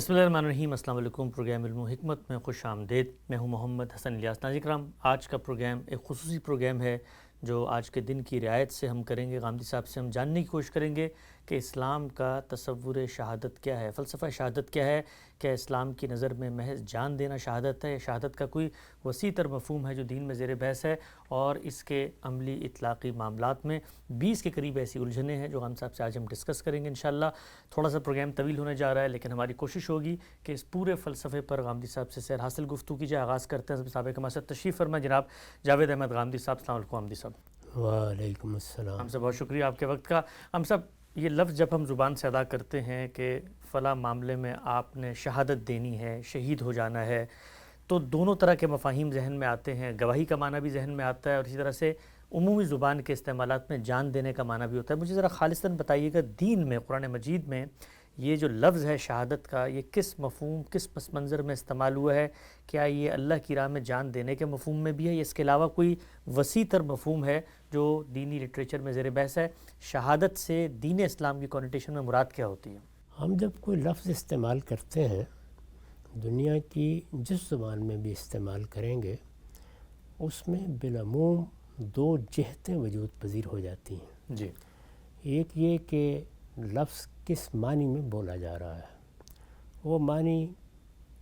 بسم اللہ الرحمن الرحیم۔ السلام علیکم۔ پروگرام علم و حکمت میں خوش آمدید۔ میں ہوں محمد حسن الیاس۔ ناظرین کرام، آج کا پروگرام ایک خصوصی پروگرام ہے جو آج کے دن کی رعایت سے ہم کریں گے۔ غامدی صاحب سے ہم جاننے کی کوشش کریں گے کہ اسلام کا تصور شہادت کیا ہے، فلسفہ شہادت کیا ہے، کیا اسلام کی نظر میں محض جان دینا شہادت ہے، شہادت کا کوئی وسیع تر مفہوم ہے جو دین میں زیر بحث ہے، اور اس کے عملی اطلاقی معاملات میں 20 کے قریب ایسی الجھنیں ہیں جو غامدی صاحب سے آج ہم ڈسکس کریں گے انشاءاللہ۔ تھوڑا سا پروگرام طویل ہونے جا رہا ہے، لیکن ہماری کوشش ہوگی کہ اس پورے فلسفے پر غامدی صاحب سے سیر حاصل گفتگو کی جائے۔ آغاز کرتے ہیں صاحب کے مقصد تشریف فرما جناب جاوید احمد غامدی صاحب۔ السلام علیکم غامدی صاحب۔ وعلیکم السلام۔ ہم سے بہت شکریہ آپ کے وقت کا۔ ہم سب یہ لفظ جب ہم زبان سے ادا کرتے ہیں کہ فلاں معاملے میں آپ نے شہادت دینی ہے، شہید ہو جانا ہے، تو دونوں طرح کے مفاہیم ذہن میں آتے ہیں۔ گواہی کا معنی بھی ذہن میں آتا ہے، اور اسی طرح سے عمومی زبان کے استعمالات میں جان دینے کا معنی بھی ہوتا ہے۔ مجھے ذرا خالصتاً بتائیے گا، دین میں، قرآن مجید میں یہ جو لفظ ہے شہادت کا، یہ کس مفہوم، کس پس منظر میں استعمال ہوا ہے؟ کیا یہ اللہ کی راہ میں جان دینے کے مفہوم میں بھی ہے، یا اس کے علاوہ کوئی وسیع تر مفہوم ہے جو دینی لٹریچر میں زیر بحث ہے؟ شہادت سے دین اسلام کی کونوٹیشن میں مراد کیا ہوتی ہے؟ ہم جب کوئی لفظ استعمال کرتے ہیں، دنیا کی جس زبان میں بھی استعمال کریں گے، اس میں بالعموم دو جہتیں وجود پذیر ہو جاتی ہیں۔ جی۔ ایک یہ کہ لفظ کس معنی میں بولا جا رہا ہے، وہ معنی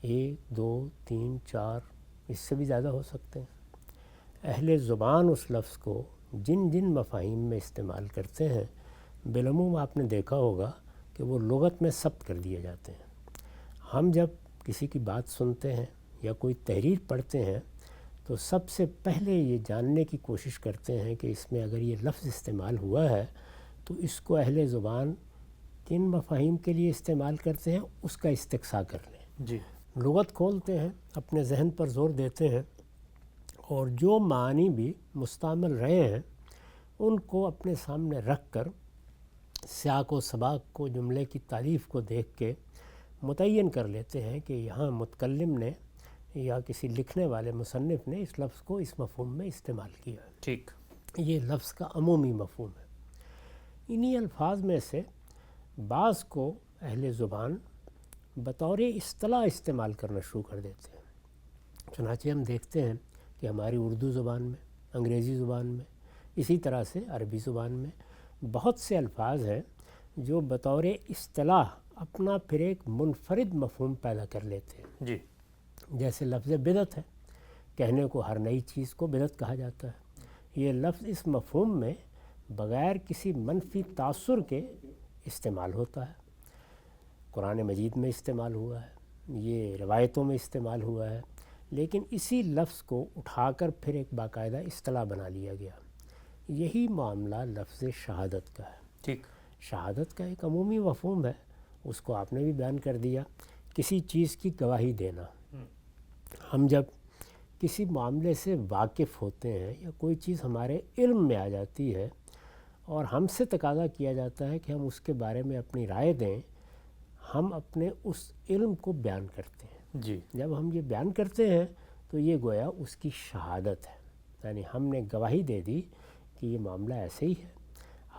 1 2 3 4 اس سے بھی زیادہ ہو سکتے ہیں۔ اہل زبان اس لفظ کو جن جن مفاہیم میں استعمال کرتے ہیں، بالعموم آپ نے دیکھا ہوگا کہ وہ لغت میں ثبت کر دیے جاتے ہیں۔ ہم جب کسی کی بات سنتے ہیں یا کوئی تحریر پڑھتے ہیں تو سب سے پہلے یہ جاننے کی کوشش کرتے ہیں کہ اس میں اگر یہ لفظ استعمال ہوا ہے تو اس کو اہل زبان کن مفاہیم کے لیے استعمال کرتے ہیں، اس کا استقصاء کر لیں۔ جی۔ لغت کھولتے ہیں، اپنے ذہن پر زور دیتے ہیں، اور جو معنی بھی مستعمل رہے ہیں ان کو اپنے سامنے رکھ کر سیاق و سباق کو، جملے کی تعریف کو دیکھ کے متعین کر لیتے ہیں کہ یہاں متکلم نے یا کسی لکھنے والے مصنف نے اس لفظ کو اس مفہوم میں استعمال کیا ہے۔ ٹھیک۔ یہ لفظ کا عمومی مفہوم ہے۔ انہی الفاظ میں سے بعض کو اہل زبان بطور اصطلاح استعمال کرنا شروع کر دیتے ہیں۔ چنانچہ ہم دیکھتے ہیں کہ ہماری اردو زبان میں، انگریزی زبان میں، اسی طرح سے عربی زبان میں بہت سے الفاظ ہیں جو بطور اصطلاح اپنا پھر ایک منفرد مفہوم پیدا کر لیتے ہیں۔ جی۔ جیسے لفظ بدعت ہے، کہنے کو ہر نئی چیز کو بدعت کہا جاتا ہے۔ یہ لفظ اس مفہوم میں بغیر کسی منفی تاثر کے استعمال ہوتا ہے۔ قرآن مجید میں استعمال ہوا ہے، یہ روایتوں میں استعمال ہوا ہے، لیکن اسی لفظ کو اٹھا کر پھر ایک باقاعدہ اصطلاح بنا لیا گیا۔ یہی معاملہ لفظ شہادت کا ہے۔ ٹھیک۔ شہادت کا ایک عمومی مفہوم ہے، اس کو آپ نے بھی بیان کر دیا، کسی چیز کی گواہی دینا۔ ہم جب کسی معاملے سے واقف ہوتے ہیں یا کوئی چیز ہمارے علم میں آ جاتی ہے اور ہم سے تقاضا کیا جاتا ہے کہ ہم اس کے بارے میں اپنی رائے دیں، ہم اپنے اس علم کو بیان کرتے ہیں۔ جی۔ جب ہم یہ بیان کرتے ہیں تو یہ گویا اس کی شہادت ہے، یعنی ہم نے گواہی دے دی کہ یہ معاملہ ایسے ہی ہے،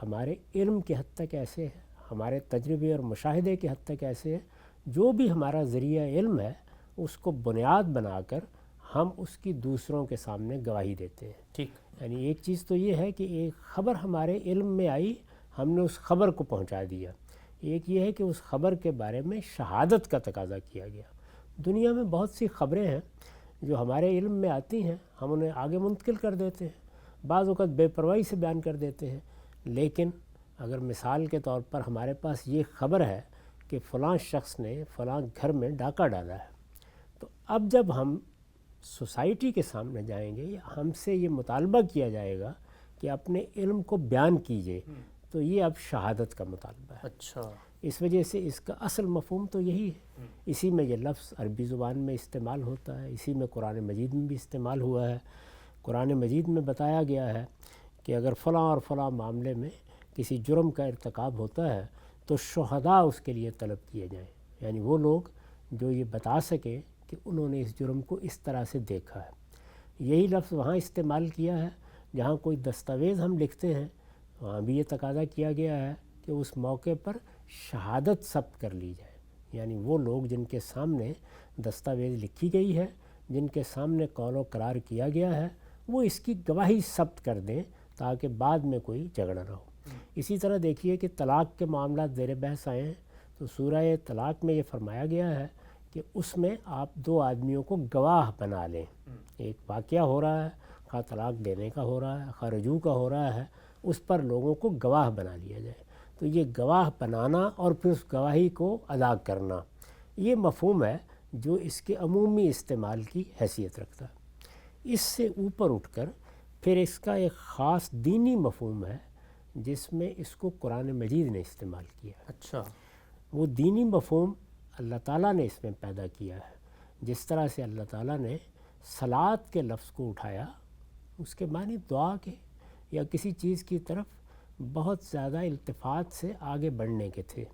ہمارے علم کے حد تک ایسے ہے، ہمارے تجربے اور مشاہدے کے حد تک ایسے ہے، جو بھی ہمارا ذریعہ علم ہے اس کو بنیاد بنا کر ہم اس کی دوسروں کے سامنے گواہی دیتے ہیں۔ ٹھیک۔ یعنی ایک چیز تو یہ ہے کہ ایک خبر ہمارے علم میں آئی، ہم نے اس خبر کو پہنچا دیا۔ ایک یہ ہے کہ اس خبر کے بارے میں شہادت کا تقاضا کیا گیا۔ دنیا میں بہت سی خبریں ہیں جو ہمارے علم میں آتی ہیں، ہم انہیں آگے منتقل کر دیتے ہیں، بعض اوقات بے پرواہی سے بیان کر دیتے ہیں، لیکن اگر مثال کے طور پر ہمارے پاس یہ خبر ہے کہ فلاں شخص نے فلاں گھر میں ڈاکہ ڈالا ہے، تو اب جب ہم سوسائٹی کے سامنے جائیں گے یا ہم سے یہ مطالبہ کیا جائے گا کہ اپنے علم کو بیان کیجئے، تو یہ اب شہادت کا مطالبہ ہے۔ اچھا۔ اس وجہ سے اس کا اصل مفہوم تو یہی ہے۔ اسی میں یہ لفظ عربی زبان میں استعمال ہوتا ہے، اسی میں قرآن مجید میں بھی استعمال ہوا ہے۔ قرآن مجید میں بتایا گیا ہے کہ اگر فلاں اور فلاں معاملے میں کسی جرم کا ارتکاب ہوتا ہے تو شہداء اس کے لیے طلب کیے جائیں، یعنی وہ لوگ جو یہ بتا سکیں کہ انہوں نے اس جرم کو اس طرح سے دیکھا ہے۔ یہی لفظ وہاں استعمال کیا ہے جہاں کوئی دستاویز ہم لکھتے ہیں، وہاں بھی یہ تقاضا کیا گیا ہے کہ اس موقع پر شہادت ثبت کر لی جائے، یعنی وہ لوگ جن کے سامنے دستاویز لکھی گئی ہے، جن کے سامنے قول و قرار کیا گیا ہے، وہ اس کی گواہی ثبت کر دیں تاکہ بعد میں کوئی جھگڑا نہ ہو۔ اسی طرح دیکھیے کہ طلاق کے معاملات زیر بحث آئے ہیں تو سورہ طلاق میں یہ فرمایا گیا ہے کہ اس میں آپ 2 آدمیوں کو گواہ بنا لیں۔ ایک واقعہ ہو رہا ہے، خواہ طلاق دینے کا ہو رہا ہے، خواہ رجوع کا ہو رہا ہے، اس پر لوگوں کو گواہ بنا لیا جائے۔ تو یہ گواہ بنانا اور پھر اس گواہی کو ادا کرنا، یہ مفہوم ہے جو اس کے عمومی استعمال کی حیثیت رکھتا ہے۔ اس سے اوپر اٹھ کر پھر اس کا ایک خاص دینی مفہوم ہے جس میں اس کو قرآن مجید نے استعمال کیا ہے۔ اچھا، وہ دینی مفہوم اللہ تعالیٰ نے اس میں پیدا کیا ہے۔ جس طرح سے اللہ تعالیٰ نے صلاۃ کے لفظ کو اٹھایا، اس کے معنی دعا کے یا کسی چیز کی طرف بہت زیادہ التفات سے آگے بڑھنے کے تھے۔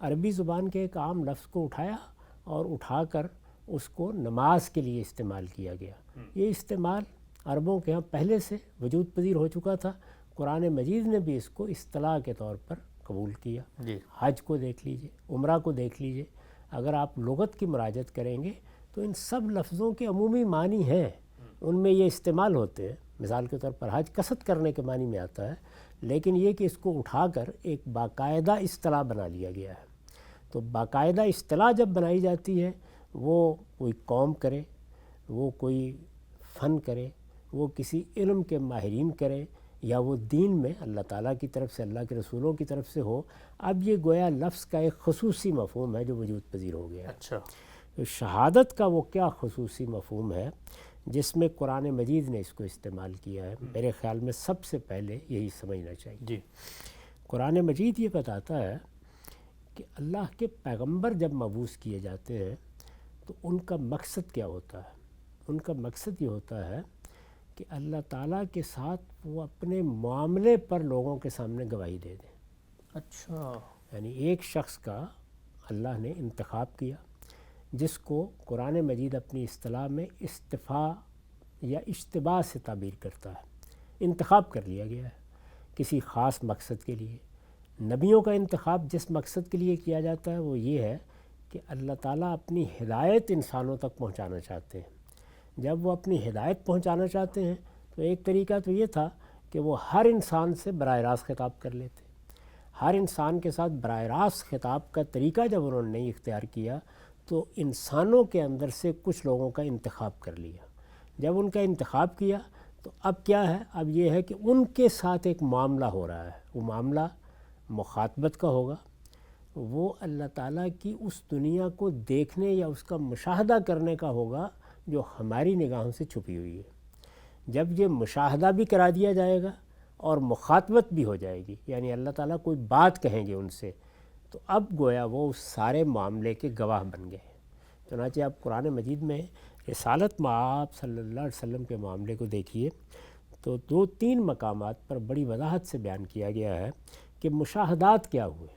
عربی زبان کے ایک عام لفظ کو اٹھایا اور اٹھا کر اس کو نماز کے لیے استعمال کیا گیا۔ یہ استعمال عربوں کے ہاں پہلے سے وجود پذیر ہو چکا تھا۔ قرآن مجید نے بھی اس کو اصطلاح کے طور پر قبول کیا۔ حج کو دیکھ لیجئے، عمرہ کو دیکھ لیجئے، اگر آپ لغت کی مراجعت کریں گے تو ان سب لفظوں کے عمومی معنی ہیں، ان میں یہ استعمال ہوتے ہیں۔ مثال کے طور پر حج قصد کرنے کے معنی میں آتا ہے، لیکن یہ کہ اس کو اٹھا کر ایک باقاعدہ اصطلاح بنا لیا گیا ہے۔ تو باقاعدہ اصطلاح جب بنائی جاتی ہے، وہ کوئی قوم کرے، وہ کوئی فن کرے، وہ کسی علم کے ماہرین کرے، یا وہ دین میں اللہ تعالیٰ کی طرف سے، اللہ کے رسولوں کی طرف سے ہو، اب یہ گویا لفظ کا ایک خصوصی مفہوم ہے جو وجود پذیر ہو گیا ہے۔ اچھا، شہادت کا وہ کیا خصوصی مفہوم ہے جس میں قرآن مجید نے اس کو استعمال کیا ہے؟ میرے خیال میں سب سے پہلے یہی سمجھنا چاہیے۔ قرآن مجید یہ بتاتا ہے کہ اللہ کے پیغمبر جب مبعوث کیے جاتے ہیں تو ان کا مقصد کیا ہوتا ہے؟ ان کا مقصد یہ ہوتا ہے کہ اللہ تعالیٰ کے ساتھ وہ اپنے معاملے پر لوگوں کے سامنے گواہی دے دیں۔ اچھا، یعنی ایک شخص کا اللہ نے انتخاب کیا جس کو قرآن مجید اپنی اصطلاح میں استفاء یا اشتباہ سے تعبیر کرتا ہے۔ انتخاب کر لیا گیا ہے کسی خاص مقصد کے لیے۔ نبیوں کا انتخاب جس مقصد کے لیے کیا جاتا ہے وہ یہ ہے کہ اللہ تعالیٰ اپنی ہدایت انسانوں تک پہنچانا چاہتے ہیں۔ جب وہ اپنی ہدایت پہنچانا چاہتے ہیں تو ایک طریقہ تو یہ تھا کہ وہ ہر انسان سے براہ راست خطاب کر لیتے۔ ہر انسان کے ساتھ براہ راست خطاب کا طریقہ جب انہوں نے نہیں اختیار کیا تو انسانوں کے اندر سے کچھ لوگوں کا انتخاب کر لیا۔ جب ان کا انتخاب کیا تو اب کیا ہے؟ اب یہ ہے کہ ان کے ساتھ ایک معاملہ ہو رہا ہے۔ وہ معاملہ مخاطبت کا ہوگا، وہ اللہ تعالیٰ کی اس دنیا کو دیکھنے یا اس کا مشاہدہ کرنے کا ہوگا جو ہماری نگاہوں سے چھپی ہوئی ہے۔ جب یہ مشاہدہ بھی کرا دیا جائے گا اور مخاطبت بھی ہو جائے گی، یعنی اللہ تعالیٰ کوئی بات کہیں گے ان سے، تو اب گویا وہ اس سارے معاملے کے گواہ بن گئے۔ چنانچہ آپ قرآن مجید میں رسالت مآب صلی اللہ علیہ وسلم کے معاملے کو دیکھیے تو 2-3 مقامات پر بڑی وضاحت سے بیان کیا گیا ہے کہ مشاہدات کیا ہوئے۔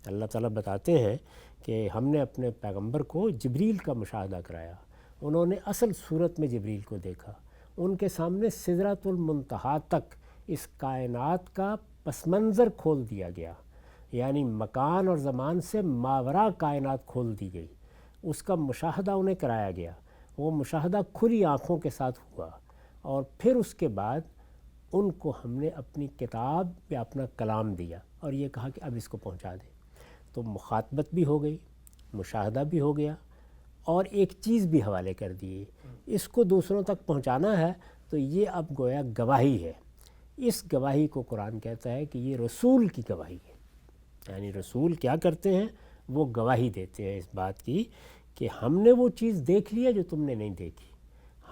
اللہ تعالیٰ بتاتے ہیں کہ ہم نے اپنے پیغمبر کو جبریل کا مشاہدہ کرایا، انہوں نے اصل صورت میں جبریل کو دیکھا، ان کے سامنے سدرۃ المنتہا تک اس کائنات کا پس منظر کھول دیا گیا، یعنی مکان اور زمان سے ماوراء کائنات کھول دی گئی، اس کا مشاہدہ انہیں کرایا گیا۔ وہ مشاہدہ کھلی آنکھوں کے ساتھ ہوا، اور پھر اس کے بعد ان کو ہم نے اپنی کتاب یا اپنا کلام دیا اور یہ کہا کہ اب اس کو پہنچا دیں۔ تو مخاطبت بھی ہو گئی، مشاہدہ بھی ہو گیا، اور ایک چیز بھی حوالے کر دی، اس کو دوسروں تک پہنچانا ہے، تو یہ اب گویا گواہی ہے۔ اس گواہی کو قرآن کہتا ہے کہ یہ رسول کی گواہی ہے۔ یعنی رسول کیا کرتے ہیں؟ وہ گواہی دیتے ہیں اس بات کی کہ ہم نے وہ چیز دیکھ لی ہے جو تم نے نہیں دیکھی،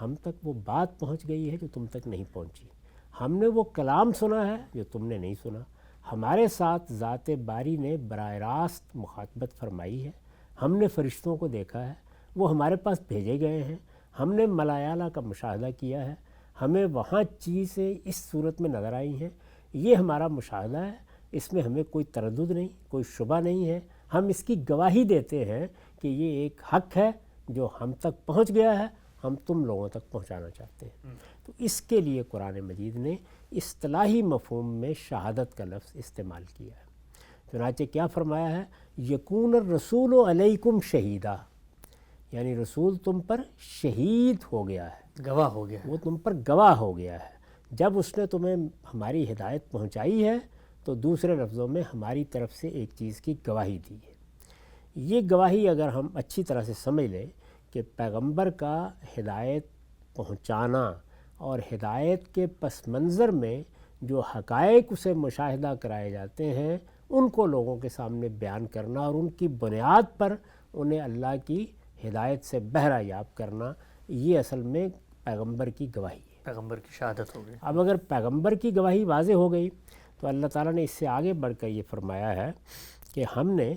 ہم تک وہ بات پہنچ گئی ہے جو تم تک نہیں پہنچی، ہم نے وہ کلام سنا ہے جو تم نے نہیں سنا، ہمارے ساتھ ذات باری نے براہ راست مخاطبت فرمائی ہے، ہم نے فرشتوں کو دیکھا ہے، وہ ہمارے پاس بھیجے گئے ہیں، ہم نے ملائالہ کا مشاہدہ کیا ہے، ہمیں وہاں چیزیں اس صورت میں نظر آئی ہیں، یہ ہمارا مشاہدہ ہے، اس میں ہمیں کوئی تردد نہیں، کوئی شبہ نہیں ہے، ہم اس کی گواہی دیتے ہیں کہ یہ ایک حق ہے جو ہم تک پہنچ گیا ہے، ہم تم لوگوں تک پہنچانا چاہتے ہیں۔ تو اس کے لیے قرآن مجید نے اصطلاحی مفہوم میں شہادت کا لفظ استعمال کیا ہے۔ چنانچہ کیا فرمایا ہے، یکون الرسول علیکم شہیدہ، یعنی رسول تم پر شہید ہو گیا ہے، گواہ ہو گیا ہے۔ وہ تم پر گواہ ہو گیا ہے۔ جب اس نے تمہیں ہماری ہدایت پہنچائی ہے تو دوسرے لفظوں میں ہماری طرف سے ایک چیز کی گواہی دی ہے۔ یہ گواہی اگر ہم اچھی طرح سے سمجھ لیں کہ پیغمبر کا ہدایت پہنچانا اور ہدایت کے پس منظر میں جو حقائق اسے مشاہدہ کرائے جاتے ہیں ان کو لوگوں کے سامنے بیان کرنا اور ان کی بنیاد پر انہیں اللہ کی ہدایت سے بہرہ یاب کرنا، یہ اصل میں پیغمبر کی گواہی ہے۔ پیغمبر کی شہادت ہو گئی۔ اب اگر پیغمبر کی گواہی واضح ہو گئی تو اللہ تعالیٰ نے اس سے آگے بڑھ کر یہ فرمایا ہے کہ ہم نے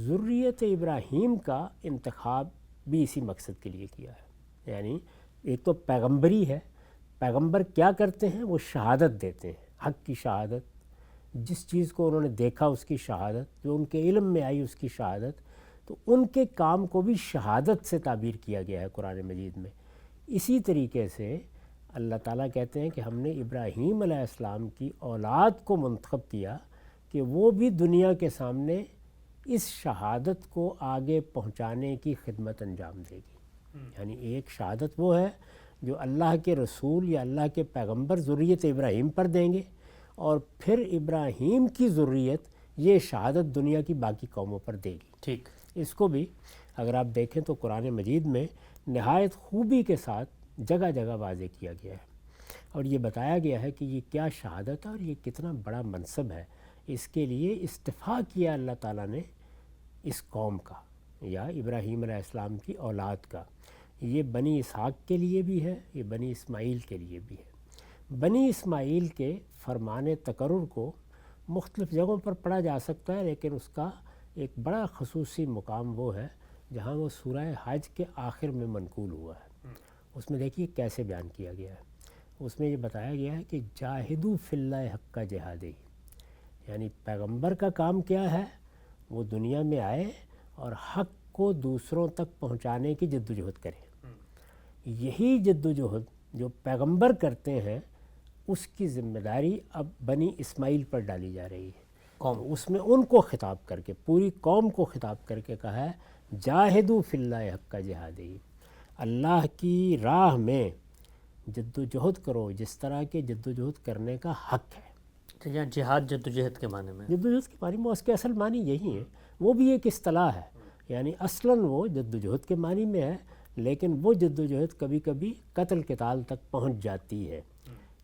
ذریت ابراہیم کا انتخاب بھی اسی مقصد کے لیے کیا ہے۔ یعنی ایک تو پیغمبری ہے، پیغمبر کیا کرتے ہیں، وہ شہادت دیتے ہیں، حق کی شہادت، جس چیز کو انہوں نے دیکھا اس کی شہادت، جو ان کے علم میں آئی اس کی شہادت، تو ان کے کام کو بھی شہادت سے تعبیر کیا گیا ہے قرآن مجید میں۔ اسی طریقے سے اللہ تعالیٰ کہتے ہیں کہ ہم نے ابراہیم علیہ السلام کی اولاد کو منتخب کیا کہ وہ بھی دنیا کے سامنے اس شہادت کو آگے پہنچانے کی خدمت انجام دے گی۔ یعنی ایک شہادت وہ ہے جو اللہ کے رسول یا اللہ کے پیغمبر ذریت ابراہیم پر دیں گے، اور پھر ابراہیم کی ذریت یہ شہادت دنیا کی باقی قوموں پر دے گی۔ ٹھیک، اس کو بھی اگر آپ دیکھیں تو قرآن مجید میں نہایت خوبی کے ساتھ جگہ جگہ واضح کیا گیا ہے، اور یہ بتایا گیا ہے کہ یہ کیا شہادت ہے اور یہ کتنا بڑا منصب ہے۔ اس کے لیے استفاء کیا اللہ تعالیٰ نے اس قوم کا یا ابراہیم علیہ السلام کی اولاد کا۔ یہ بنی اسحاق کے لیے بھی ہے، یہ بنی اسماعیل کے لیے بھی ہے۔ بنی اسماعیل کے فرمان تقرر کو مختلف جگہوں پر پڑھا جا سکتا ہے، لیکن اس کا ایک بڑا خصوصی مقام وہ ہے جہاں وہ سورہ حج کے آخر میں منقول ہوا ہے۔ اس میں دیکھیے کیسے بیان کیا گیا ہے۔ اس میں یہ بتایا گیا ہے کہ جاہدوا فی اللہ حق جہادہ، یعنی پیغمبر کا کام کیا ہے، وہ دنیا میں آئے اور حق کو دوسروں تک پہنچانے کی جد و جہد کریں۔ یہی جد و جہد جو پیغمبر کرتے ہیں اس کی ذمہ داری اب بنی اسماعیل پر ڈالی جا رہی ہے۔ تو اس میں ان کو خطاب کر کے، پوری قوم کو خطاب کر کے کہا ہے جاہدوا فی اللہ حق جہادہ، اللہ کی راہ میں جد و جہد کرو جس طرح کے جد و جہد کرنے کا حق ہے۔ یہاں جہاد جد و جہد کے معنی میں، جد و جہد کے معنی میں اس کے اصل معنی یہی ہے، وہ بھی ایک اصطلاح ہے، یعنی اصلاً وہ جد و جہد کے معنی میں ہے، لیکن وہ جد و جہد کبھی کبھی قتل قتال تک پہنچ جاتی ہے۔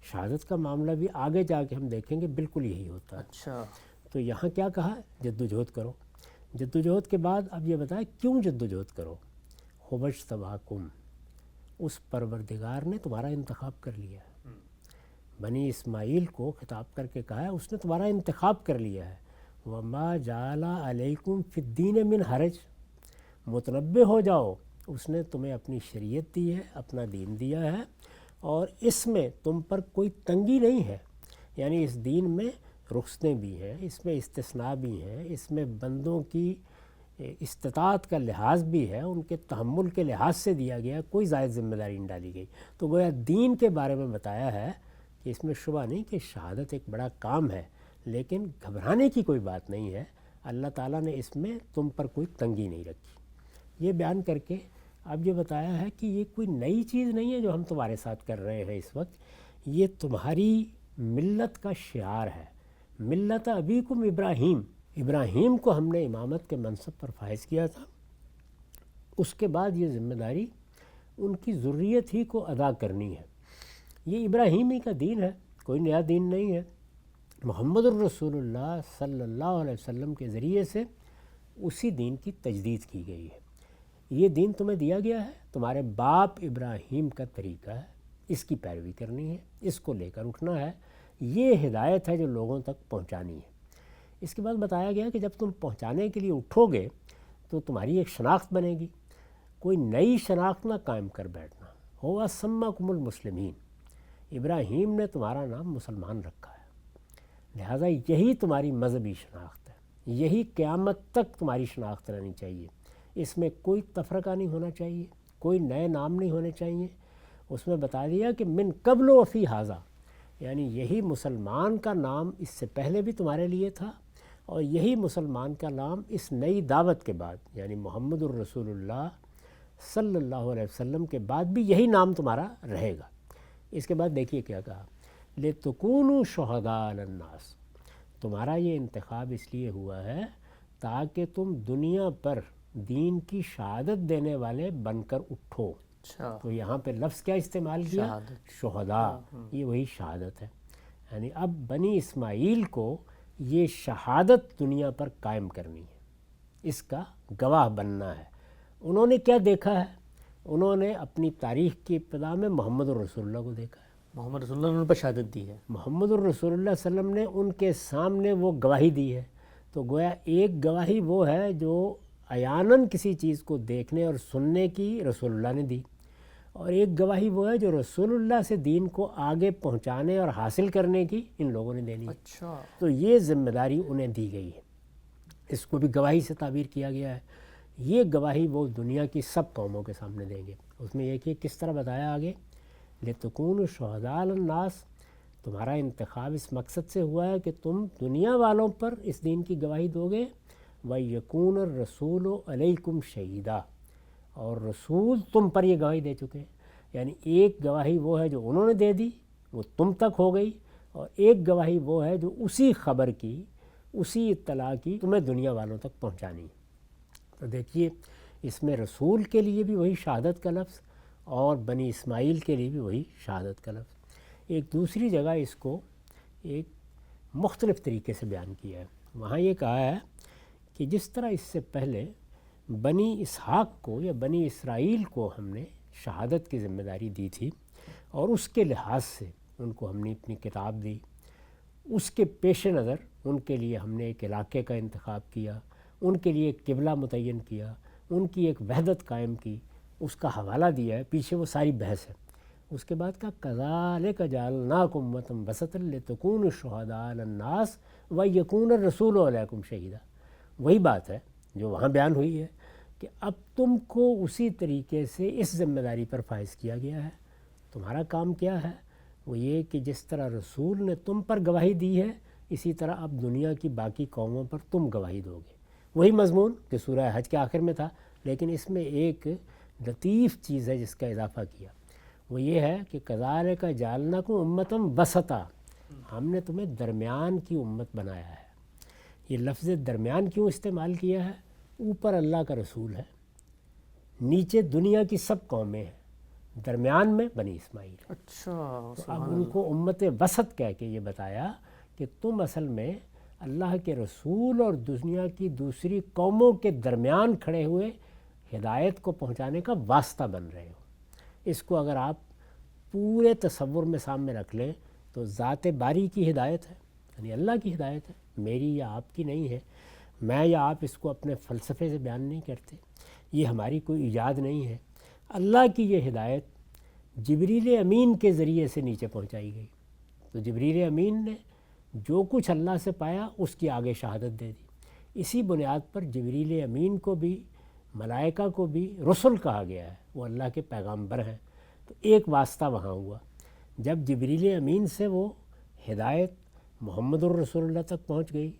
شہادت کا معاملہ بھی آگے جا کے ہم دیکھیں گے بالکل یہی ہوتا ہے۔ اچھا، تو یہاں کیا کہا، جد و جہد کرو۔ جد و جہد کے بعد اب یہ بتایا کیوں جد و جہد کرو۔ وَاجْتَبَاكُمْ، اس پروردگار نے تمہارا انتخاب کر لیا ہے۔ بنی اسماعیل کو خطاب کر کے کہا ہے اس نے تمہارا انتخاب کر لیا ہے۔ وَمَا جَعَلَ عَلَيْكُمْ فِي الدِّينِ مِنْ حَرَجٍ، متنبہ ہو جاؤ، اس نے تمہیں اپنی شریعت دی ہے، اپنا دین دیا ہے، اور اس میں تم پر کوئی تنگی نہیں ہے۔ یعنی اس دین میں رخصتیں بھی ہیں، اس میں استثناء بھی ہیں، اس میں بندوں کی استطاعت کا لحاظ بھی ہے، ان کے تحمل کے لحاظ سے دیا گیا، کوئی زائد ذمہ داری نہیں ڈالی گئی۔ تو گویا دین کے بارے میں بتایا ہے کہ اس میں شبہ نہیں کہ شہادت ایک بڑا کام ہے، لیکن گھبرانے کی کوئی بات نہیں ہے، اللہ تعالیٰ نے اس میں تم پر کوئی تنگی نہیں رکھی۔ یہ بیان کر کے اب یہ بتایا ہے کہ یہ کوئی نئی چیز نہیں ہے جو ہم تمہارے ساتھ کر رہے ہیں اس وقت، یہ تمہاری ملت کا شعار ہے۔ ملت ابیکم ابراہیم، ابراہیم کو ہم نے امامت کے منصب پر فائز کیا تھا، اس کے بعد یہ ذمہ داری ان کی ذریت ہی کو ادا کرنی ہے۔ یہ ابراہیمی کا دین ہے، کوئی نیا دین نہیں ہے۔ محمد الرسول اللہ صلی اللہ علیہ وسلم کے ذریعے سے اسی دین کی تجدید کی گئی ہے۔ یہ دین تمہیں دیا گیا ہے، تمہارے باپ ابراہیم کا طریقہ ہے، اس کی پیروی کرنی ہے، اس کو لے کر اٹھنا ہے، یہ ہدایت ہے جو لوگوں تک پہنچانی ہے۔ اس کے بعد بتایا گیا کہ جب تم پہنچانے کے لیے اٹھو گے تو تمہاری ایک شناخت بنے گی، کوئی نئی شناخت نہ قائم کر بیٹھنا۔ ہوا سماکم المسلمین، ابراہیم نے تمہارا نام مسلمان رکھا ہے، لہٰذا یہی تمہاری مذہبی شناخت ہے، یہی قیامت تک تمہاری شناخت رہنی چاہیے۔ اس میں کوئی تفرقہ نہیں ہونا چاہیے، کوئی نئے نام نہیں ہونے چاہیے۔ اس میں بتا دیا کہ من قبل وفی ھذا، یعنی یہی مسلمان کا نام اس سے پہلے بھی تمہارے لیے تھا اور یہی مسلمان کا نام اس نئی دعوت کے بعد یعنی محمد الرسول اللہ صلی اللہ علیہ وسلم کے بعد بھی یہی نام تمہارا رہے گا۔ اس کے بعد دیکھیے کیا کہا، لِتُكُونُوا شُهَدَاءَ عَلَى النَّاسِ، تمہارا یہ انتخاب اس لیے ہوا ہے تاکہ تم دنیا پر دین کی شہادت دینے والے بن کر اٹھو۔ تو یہاں پہ لفظ کیا استعمال کیا؟ شہداء، یہ وہی شہادت ہے۔ یعنی اب بنی اسماعیل کو یہ شہادت دنیا پر قائم کرنی ہے، اس کا گواہ بننا ہے۔ انہوں نے کیا دیکھا ہے؟ انہوں نے اپنی تاریخ کی ابتدا میں محمد الرسول اللہ کو دیکھا ہے۔ محمد رسول اللہ نے ان پر شہادت دی ہے۔ محمد الرسول اللہ صلی اللہ علیہ وسلم نے ان کے سامنے وہ گواہی دی ہے۔ تو گویا ایک گواہی وہ ہے جو عیاناً کسی چیز کو دیکھنے اور سننے کی رسول اللہ نے دی، اور ایک گواہی وہ ہے جو رسول اللہ سے دین کو آگے پہنچانے اور حاصل کرنے کی ان لوگوں نے دینی ہے۔ اچھا، تو یہ ذمہ داری انہیں دی گئی ہے، اس کو بھی گواہی سے تعبیر کیا گیا ہے۔ یہ گواہی وہ دنیا کی سب قوموں کے سامنے دیں گے۔ اس میں یہ کہ کس طرح بتایا آگے، لِتُكُونُوا شُهَدَاءَ عَلَى النَّاسِ، تمہارا انتخاب اس مقصد سے ہوا ہے کہ تم دنیا والوں پر اس دین کی گواہی دو گے، وَيَكُونَ الرَّسُولُ عَلَيْكُمْ شَهِيدًا، اور رسول تم پر یہ گواہی دے چکے ہیں۔ یعنی ایک گواہی وہ ہے جو انہوں نے دے دی، وہ تم تک ہو گئی، اور ایک گواہی وہ ہے جو اسی خبر کی، اسی اطلاع کی تمہیں دنیا والوں تک پہنچانی ہے۔ تو دیکھیے اس میں رسول کے لیے بھی وہی شہادت کا لفظ اور بنی اسماعیل کے لیے بھی وہی شہادت کا لفظ۔ ایک دوسری جگہ اس کو ایک مختلف طریقے سے بیان کیا ہے۔ وہاں یہ کہا ہے کہ جس طرح اس سے پہلے بنی اسحاق کو یا بنی اسرائیل کو ہم نے شہادت کی ذمہ داری دی تھی، اور اس کے لحاظ سے ان کو ہم نے اپنی کتاب دی، اس کے پیش نظر ان کے لیے ہم نے ایک علاقے کا انتخاب کیا، ان کے لیے ایک قبلہ متعین کیا، ان کی ایک وحدت قائم کی، اس کا حوالہ دیا ہے، پیچھے وہ ساری بحث ہے۔ اس کے بعد کا کذالک جعلناکم امۃ وسطا لتکونوا شہداء علی الناس ویکون الرسول علیکم شہیدا، وہی بات ہے جو وہاں بیان ہوئی ہے کہ اب تم کو اسی طریقے سے اس ذمہ داری پر فائز کیا گیا ہے۔ تمہارا کام کیا ہے؟ وہ یہ کہ جس طرح رسول نے تم پر گواہی دی ہے، اسی طرح اب دنیا کی باقی قوموں پر تم گواہی دو گے۔ وہی مضمون کہ سورہ حج کے آخر میں تھا، لیکن اس میں ایک لطیف چیز ہے جس کا اضافہ کیا، وہ یہ ہے کہ کذالک جعلناکم امۃ وسطا، ہم نے تمہیں درمیان کی امت بنایا ہے۔ یہ لفظ درمیان کیوں استعمال کیا ہے؟ اوپر اللہ کا رسول ہے، نیچے دنیا کی سب قومیں ہیں، درمیان میں بنی اسماعیل۔ اچھا، تو اب ان کو امت وسط کہہ کے یہ بتایا کہ تم اصل میں اللہ کے رسول اور دنیا کی دوسری قوموں کے درمیان کھڑے ہوئے ہدایت کو پہنچانے کا واسطہ بن رہے ہو۔ اس کو اگر آپ پورے تصور میں سامنے رکھ لیں تو ذات باری کی ہدایت ہے، یعنی اللہ کی ہدایت ہے، میری یا آپ کی نہیں ہے۔ میں یا آپ اس کو اپنے فلسفے سے بیان نہیں کرتے، یہ ہماری کوئی ایجاد نہیں ہے۔ اللہ کی یہ ہدایت جبریل امین کے ذریعے سے نیچے پہنچائی گئی۔ تو جبریل امین نے جو کچھ اللہ سے پایا اس کی آگے شہادت دے دی۔ اسی بنیاد پر جبریل امین کو بھی، ملائکہ کو بھی رسل کہا گیا ہے، وہ اللہ کے پیغامبر ہیں۔ تو ایک واسطہ وہاں ہوا، جب جبریل امین سے وہ ہدایت محمد الرسول اللہ تک پہنچ گئی،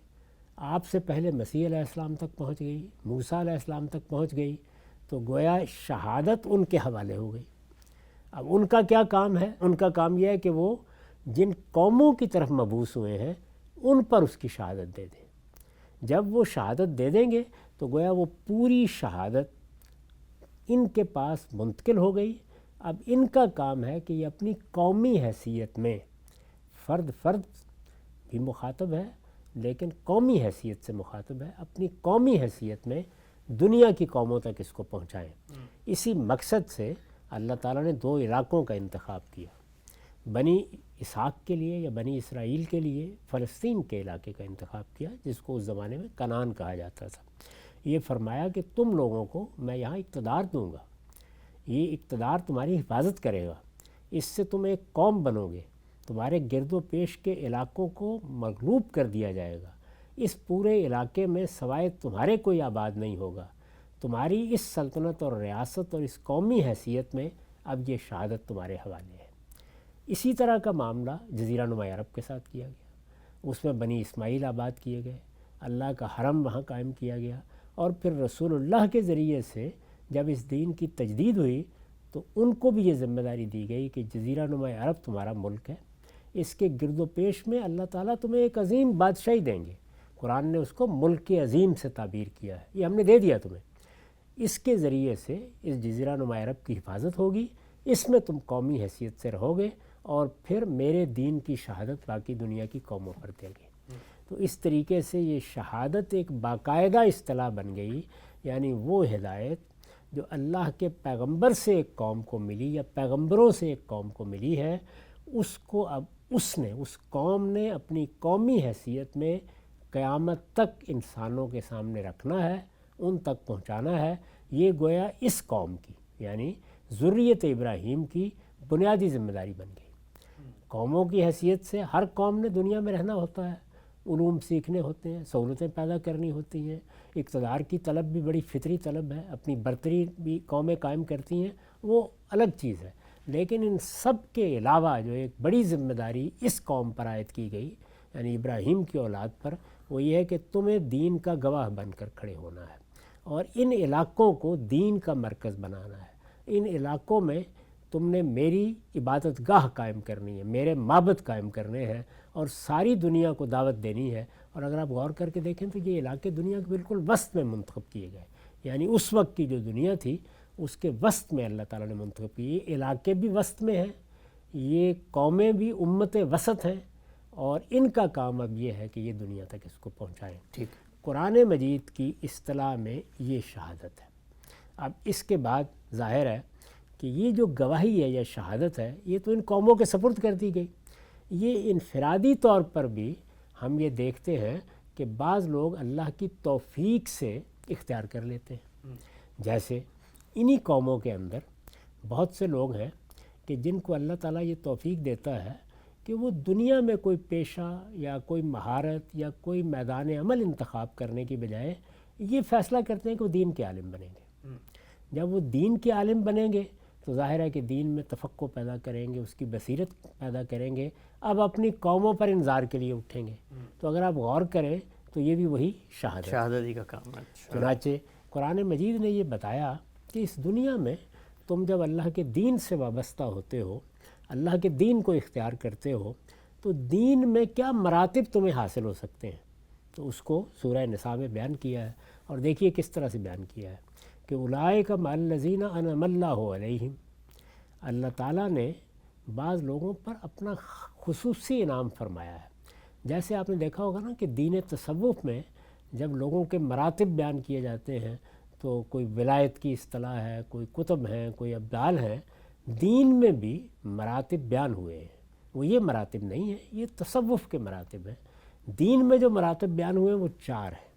آپ سے پہلے مسیح علیہ السلام تک پہنچ گئی، موسیٰ علیہ السلام تک پہنچ گئی، تو گویا شہادت ان کے حوالے ہو گئی۔ اب ان کا کیا کام ہے؟ ان کا کام یہ ہے کہ وہ جن قوموں کی طرف مبعوث ہوئے ہیں ان پر اس کی شہادت دے دیں۔ جب وہ شہادت دے دیں گے تو گویا وہ پوری شہادت ان کے پاس منتقل ہو گئی۔ اب ان کا کام ہے کہ یہ اپنی قومی حیثیت میں، فرد بھی مخاطب ہے لیکن قومی حیثیت سے مخاطب ہے، اپنی قومی حیثیت میں دنیا کی قوموں تک اس کو پہنچائیں۔ اسی مقصد سے اللہ تعالیٰ نے دو علاقوں کا انتخاب کیا، بنی اسحاق کے لیے یا بنی اسرائیل کے لیے فلسطین کے علاقے کا انتخاب کیا، جس کو اس زمانے میں کنعان کہا جاتا تھا۔ یہ فرمایا کہ تم لوگوں کو میں یہاں اقتدار دوں گا، یہ اقتدار تمہاری حفاظت کرے گا، اس سے تم ایک قوم بنو گے، تمہارے گرد و پیش کے علاقوں کو مغلوب کر دیا جائے گا، اس پورے علاقے میں سوائے تمہارے کوئی آباد نہیں ہوگا، تمہاری اس سلطنت اور ریاست اور اس قومی حیثیت میں اب یہ شہادت تمہارے حوالے ہے۔ اسی طرح کا معاملہ جزیرہ نما عرب کے ساتھ کیا گیا، اس میں بنی اسماعیل آباد کیے گئے، اللہ کا حرم وہاں قائم کیا گیا، اور پھر رسول اللہ کے ذریعے سے جب اس دین کی تجدید ہوئی تو ان کو بھی یہ ذمہ داری دی گئی کہ جزیرہ نما عرب تمہارا ملک ہے، اس کے گرد و پیش میں اللہ تعالیٰ تمہیں ایک عظیم بادشاہی دیں گے۔ قرآن نے اس کو ملک عظیم سے تعبیر کیا ہے، یہ ہم نے دے دیا تمہیں، اس کے ذریعے سے اس جزیرہ نما عرب کی حفاظت ہوگی، اس میں تم قومی حیثیت سے رہو گے، اور پھر میرے دین کی شہادت باقی دنیا کی قوموں پر دیں گے۔ تو اس طریقے سے یہ شہادت ایک باقاعدہ اصطلاح بن گئی، یعنی وہ ہدایت جو اللہ کے پیغمبر سے ایک قوم کو ملی یا پیغمبروں سے ایک قوم کو ملی ہے، اس کو اب اس قوم نے اپنی قومی حیثیت میں قیامت تک انسانوں کے سامنے رکھنا ہے، ان تک پہنچانا ہے۔ یہ گویا اس قوم کی یعنی ذریت ابراہیم کی بنیادی ذمہ داری بن گئی۔ قوموں کی حیثیت سے ہر قوم نے دنیا میں رہنا ہوتا ہے، علوم سیکھنے ہوتے ہیں، سہولتیں پیدا کرنی ہوتی ہیں، اقتدار کی طلب بھی بڑی فطری طلب ہے، اپنی برتری بھی قومیں قائم کرتی ہیں، وہ الگ چیز ہے۔ لیکن ان سب کے علاوہ جو ایک بڑی ذمہ داری اس قوم پر عائد کی گئی یعنی ابراہیم کی اولاد پر، وہ یہ ہے کہ تمہیں دین کا گواہ بن کر کھڑے ہونا ہے، اور ان علاقوں کو دین کا مرکز بنانا ہے۔ ان علاقوں میں تم نے میری عبادت گاہ قائم کرنی ہے، میرے معبد قائم کرنے ہیں، اور ساری دنیا کو دعوت دینی ہے۔ اور اگر آپ غور کر کے دیکھیں تو یہ علاقے دنیا کے بالکل وسط میں منتخب کیے گئے، یعنی اس وقت کی جو دنیا تھی اس کے وسط میں اللہ تعالیٰ نے منتخب کی۔ یہ علاقے بھی وسط میں ہیں، یہ قومیں بھی امت وسط ہیں، اور ان کا کام اب یہ ہے کہ یہ دنیا تک اس کو پہنچائیں۔ ٹھیک، قرآن مجید کی اصطلاح میں یہ شہادت ہے۔ اب اس کے بعد ظاہر ہے کہ یہ جو گواہی ہے یا شہادت ہے، یہ تو ان قوموں کے سپرد کر دی گئی۔ یہ انفرادی طور پر بھی ہم یہ دیکھتے ہیں کہ بعض لوگ اللہ کی توفیق سے اختیار کر لیتے ہیں۔ جیسے انہی قوموں کے اندر بہت سے لوگ ہیں کہ جن کو اللہ تعالیٰ یہ توفیق دیتا ہے کہ وہ دنیا میں کوئی پیشہ یا کوئی مہارت یا کوئی میدان عمل انتخاب کرنے کی بجائے یہ فیصلہ کرتے ہیں کہ وہ دین کے عالم بنیں گے۔ جب وہ دین کے عالم بنیں گے تو ظاہر ہے کہ دین میں تفقہ پیدا کریں گے، اس کی بصیرت پیدا کریں گے، اب اپنی قوموں پر انذار کے لیے اٹھیں گے۔ تو اگر آپ غور کریں تو یہ بھی وہی شہادت ہی کا کام ہے۔ چنانچہ قرآن مجید نے یہ بتایا کہ اس دنیا میں تم جب اللہ کے دین سے وابستہ ہوتے ہو، اللہ کے دین کو اختیار کرتے ہو، تو دین میں کیا مراتب تمہیں حاصل ہو سکتے ہیں، تو اس کو سورہ نساء میں بیان کیا ہے۔ اور دیکھیے کس طرح سے بیان کیا ہے کہ اولئک مع الذین انعم اللہ علیہم، اللہ تعالیٰ نے بعض لوگوں پر اپنا خصوصی انعام فرمایا ہے۔ جیسے آپ نے دیکھا ہوگا نا کہ دین تصوف میں جب لوگوں کے مراتب بیان کیے جاتے ہیں تو کوئی ولایت کی اصطلاح ہے، کوئی کتب ہیں، کوئی ابدال ہیں، دین میں بھی مراتب بیان ہوئے ہیں۔ وہ یہ مراتب نہیں ہیں، یہ تصوف کے مراتب ہیں۔ دین میں جو مراتب بیان ہوئے ہیں وہ 4 ہیں۔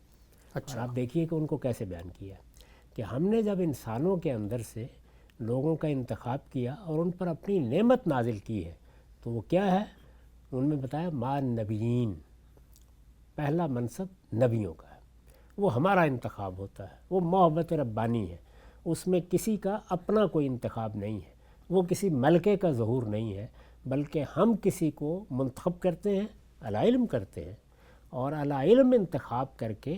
اور آپ دیکھیے کہ ان کو کیسے بیان کیا ہے کہ ہم نے جب انسانوں کے اندر سے لوگوں کا انتخاب کیا اور ان پر اپنی نعمت نازل کی ہے تو وہ کیا ہے، ان میں بتایا مع نبیین، پہلا منصب نبیوں کا ہے، وہ ہمارا انتخاب ہوتا ہے، وہ محبت ربانی ہے، اس میں کسی کا اپنا کوئی انتخاب نہیں ہے، وہ کسی ملکے کا ظہور نہیں ہے، بلکہ ہم کسی کو منتخب کرتے ہیں، علی علم کرتے ہیں، اور علی علم انتخاب کر کے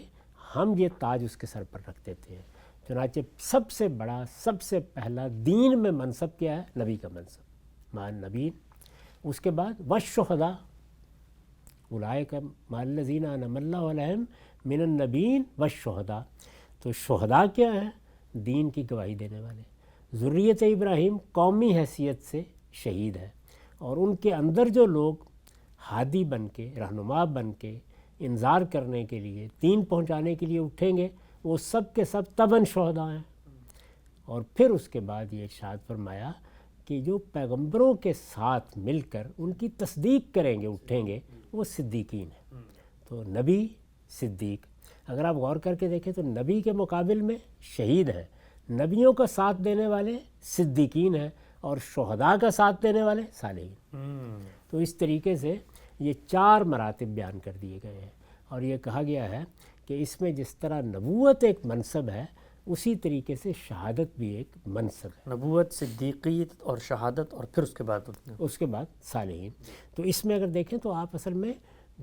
ہم یہ تاج اس کے سر پر رکھ دیتے ہیں۔ چنانچہ سب سے بڑا، سب سے پہلا دین میں منصب کیا ہے؟ نبی کا منصب، مع النبیین۔ اس کے بعد والشہداء، اولئک مع الذین انعم اللہ علیہم من النبیین والشہداء۔ تو شہداء کیا ہیں؟ دین کی گواہی دینے والے۔ ذریت ابراہیم قومی حیثیت سے شہید ہے، اور ان کے اندر جو لوگ ہادی بن کے، رہنما بن کے انذار کرنے کے لیے، دین پہنچانے کے لیے اٹھیں گے، وہ سب کے سب تباً شہداء ہیں۔ اور پھر اس کے بعد یہ ارشاد فرمایا کہ جو پیغمبروں کے ساتھ مل کر ان کی تصدیق کریں گے، اٹھیں گے، وہ صدیقین ہیں۔ تو نبی، صدیق، اگر آپ غور کر کے دیکھیں تو نبی کے مقابل میں شہید ہیں، نبیوں کا ساتھ دینے والے صدیقین ہیں، اور شہداء کا ساتھ دینے والے صالحین۔ تو اس طریقے سے یہ 4 مراتب بیان کر دیے گئے ہیں، اور یہ کہا گیا ہے کہ اس میں جس طرح نبوت ایک منصب ہے، اسی طریقے سے شہادت بھی ایک منصب ہے۔ نبوت، صدیقیت اور شہادت، اور پھر اس کے بعد صالحین۔ تو اس میں اگر دیکھیں تو آپ اصل میں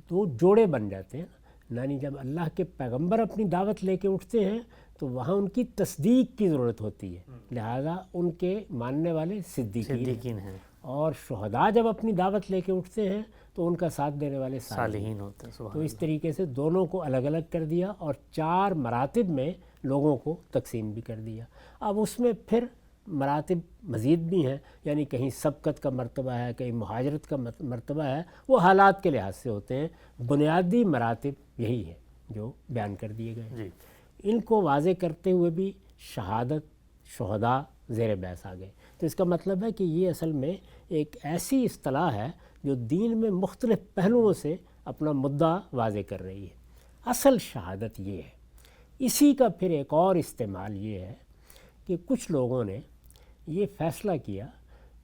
2 جوڑے بن جاتے ہیں۔ یعنی جب اللہ کے پیغمبر اپنی دعوت لے کے اٹھتے ہیں تو وہاں ان کی تصدیق کی ضرورت ہوتی ہے، لہذا ان کے ماننے والے صدیقین ہیں، اور شہداء جب اپنی دعوت لے کے اٹھتے ہیں تو ان کا ساتھ دینے والے صالحین ہوتے ہیں۔ تو اس طریقے سے دونوں کو الگ الگ کر دیا اور 4 مراتب میں لوگوں کو تقسیم بھی کر دیا۔ اب اس میں پھر مراتب مزید بھی ہیں، یعنی کہیں سبقت کا مرتبہ ہے، کہیں مہاجرت کا مرتبہ ہے، وہ حالات کے لحاظ سے ہوتے ہیں۔ بنیادی مراتب یہی ہے جو بیان کر دیے گئے ہیں۔ ان کو واضح کرتے ہوئے بھی شہادت، شہداء زیر بحث آ گئے۔ تو اس کا مطلب ہے کہ یہ اصل میں ایک ایسی اصطلاح ہے جو دین میں مختلف پہلوؤں سے اپنا مدعا واضح کر رہی ہے۔ اصل شہادت یہ ہے۔ اسی کا پھر ایک اور استعمال یہ ہے کہ کچھ لوگوں نے یہ فیصلہ کیا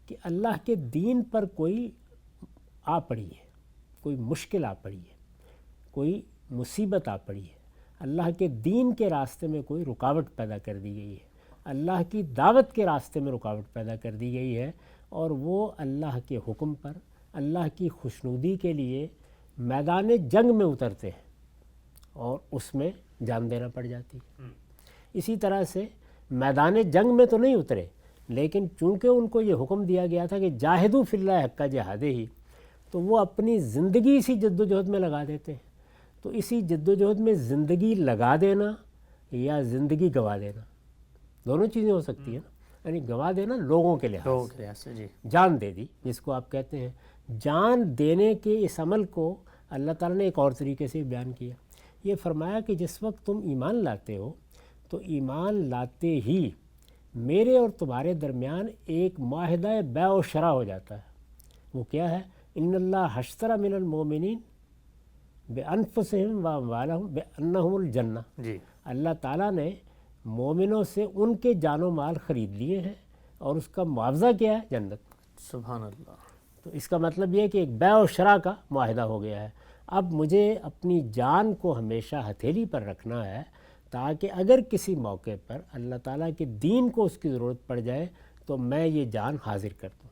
کہ اللہ کے دین پر کوئی آ پڑی ہے، کوئی مشکل آ پڑی ہے، کوئی مصیبت آ پڑی ہے، اللہ کے دین کے راستے میں کوئی رکاوٹ پیدا کر دی گئی ہے، اللہ کی دعوت کے راستے میں رکاوٹ پیدا کر دی گئی ہے، اور وہ اللہ کے حکم پر، اللہ کی خوشنودی کے لیے میدان جنگ میں اترتے ہیں اور اس میں جان دینا پڑ جاتی ہے۔ اسی طرح سے میدان جنگ میں تو نہیں اترے، لیکن چونکہ ان کو یہ حکم دیا گیا تھا کہ جاہدوا فی اللہ حق جہادہ ہی، تو وہ اپنی زندگی اسی جد و جہد میں لگا دیتے ہیں۔ تو اسی جد و جہد میں زندگی لگا دینا یا زندگی گوا دینا، دونوں چیزیں ہو سکتی ہیں نا۔ یعنی گوا دینا لوگوں کے لحاظ سے، جان دے دی جس کو آپ کہتے ہیں۔ جان دینے کے اس عمل کو اللہ تعالیٰ نے ایک اور طریقے سے بیان کیا۔ یہ فرمایا کہ جس وقت تم ایمان لاتے ہو تو ایمان لاتے ہی میرے اور تمہارے درمیان ایک معاہدہ بیع و شرا ہو جاتا ہے۔ وہ کیا ہے؟ ان اللہ اشتری من المؤمنین بانفسہم واموالہم بانہم الجنہ۔ اللہ تعالیٰ نے مومنوں سے ان کے جان و مال خرید لیے ہیں، اور اس کا معاوضہ کیا ہے؟ جنت۔ سبحان اللہ۔ تو اس کا مطلب یہ ہے کہ ایک بیع و شرا کا معاہدہ ہو گیا ہے۔ اب مجھے اپنی جان کو ہمیشہ ہتھیلی پر رکھنا ہے، تاکہ اگر کسی موقع پر اللہ تعالیٰ کے دین کو اس کی ضرورت پڑ جائے تو میں یہ جان حاضر کر دوں،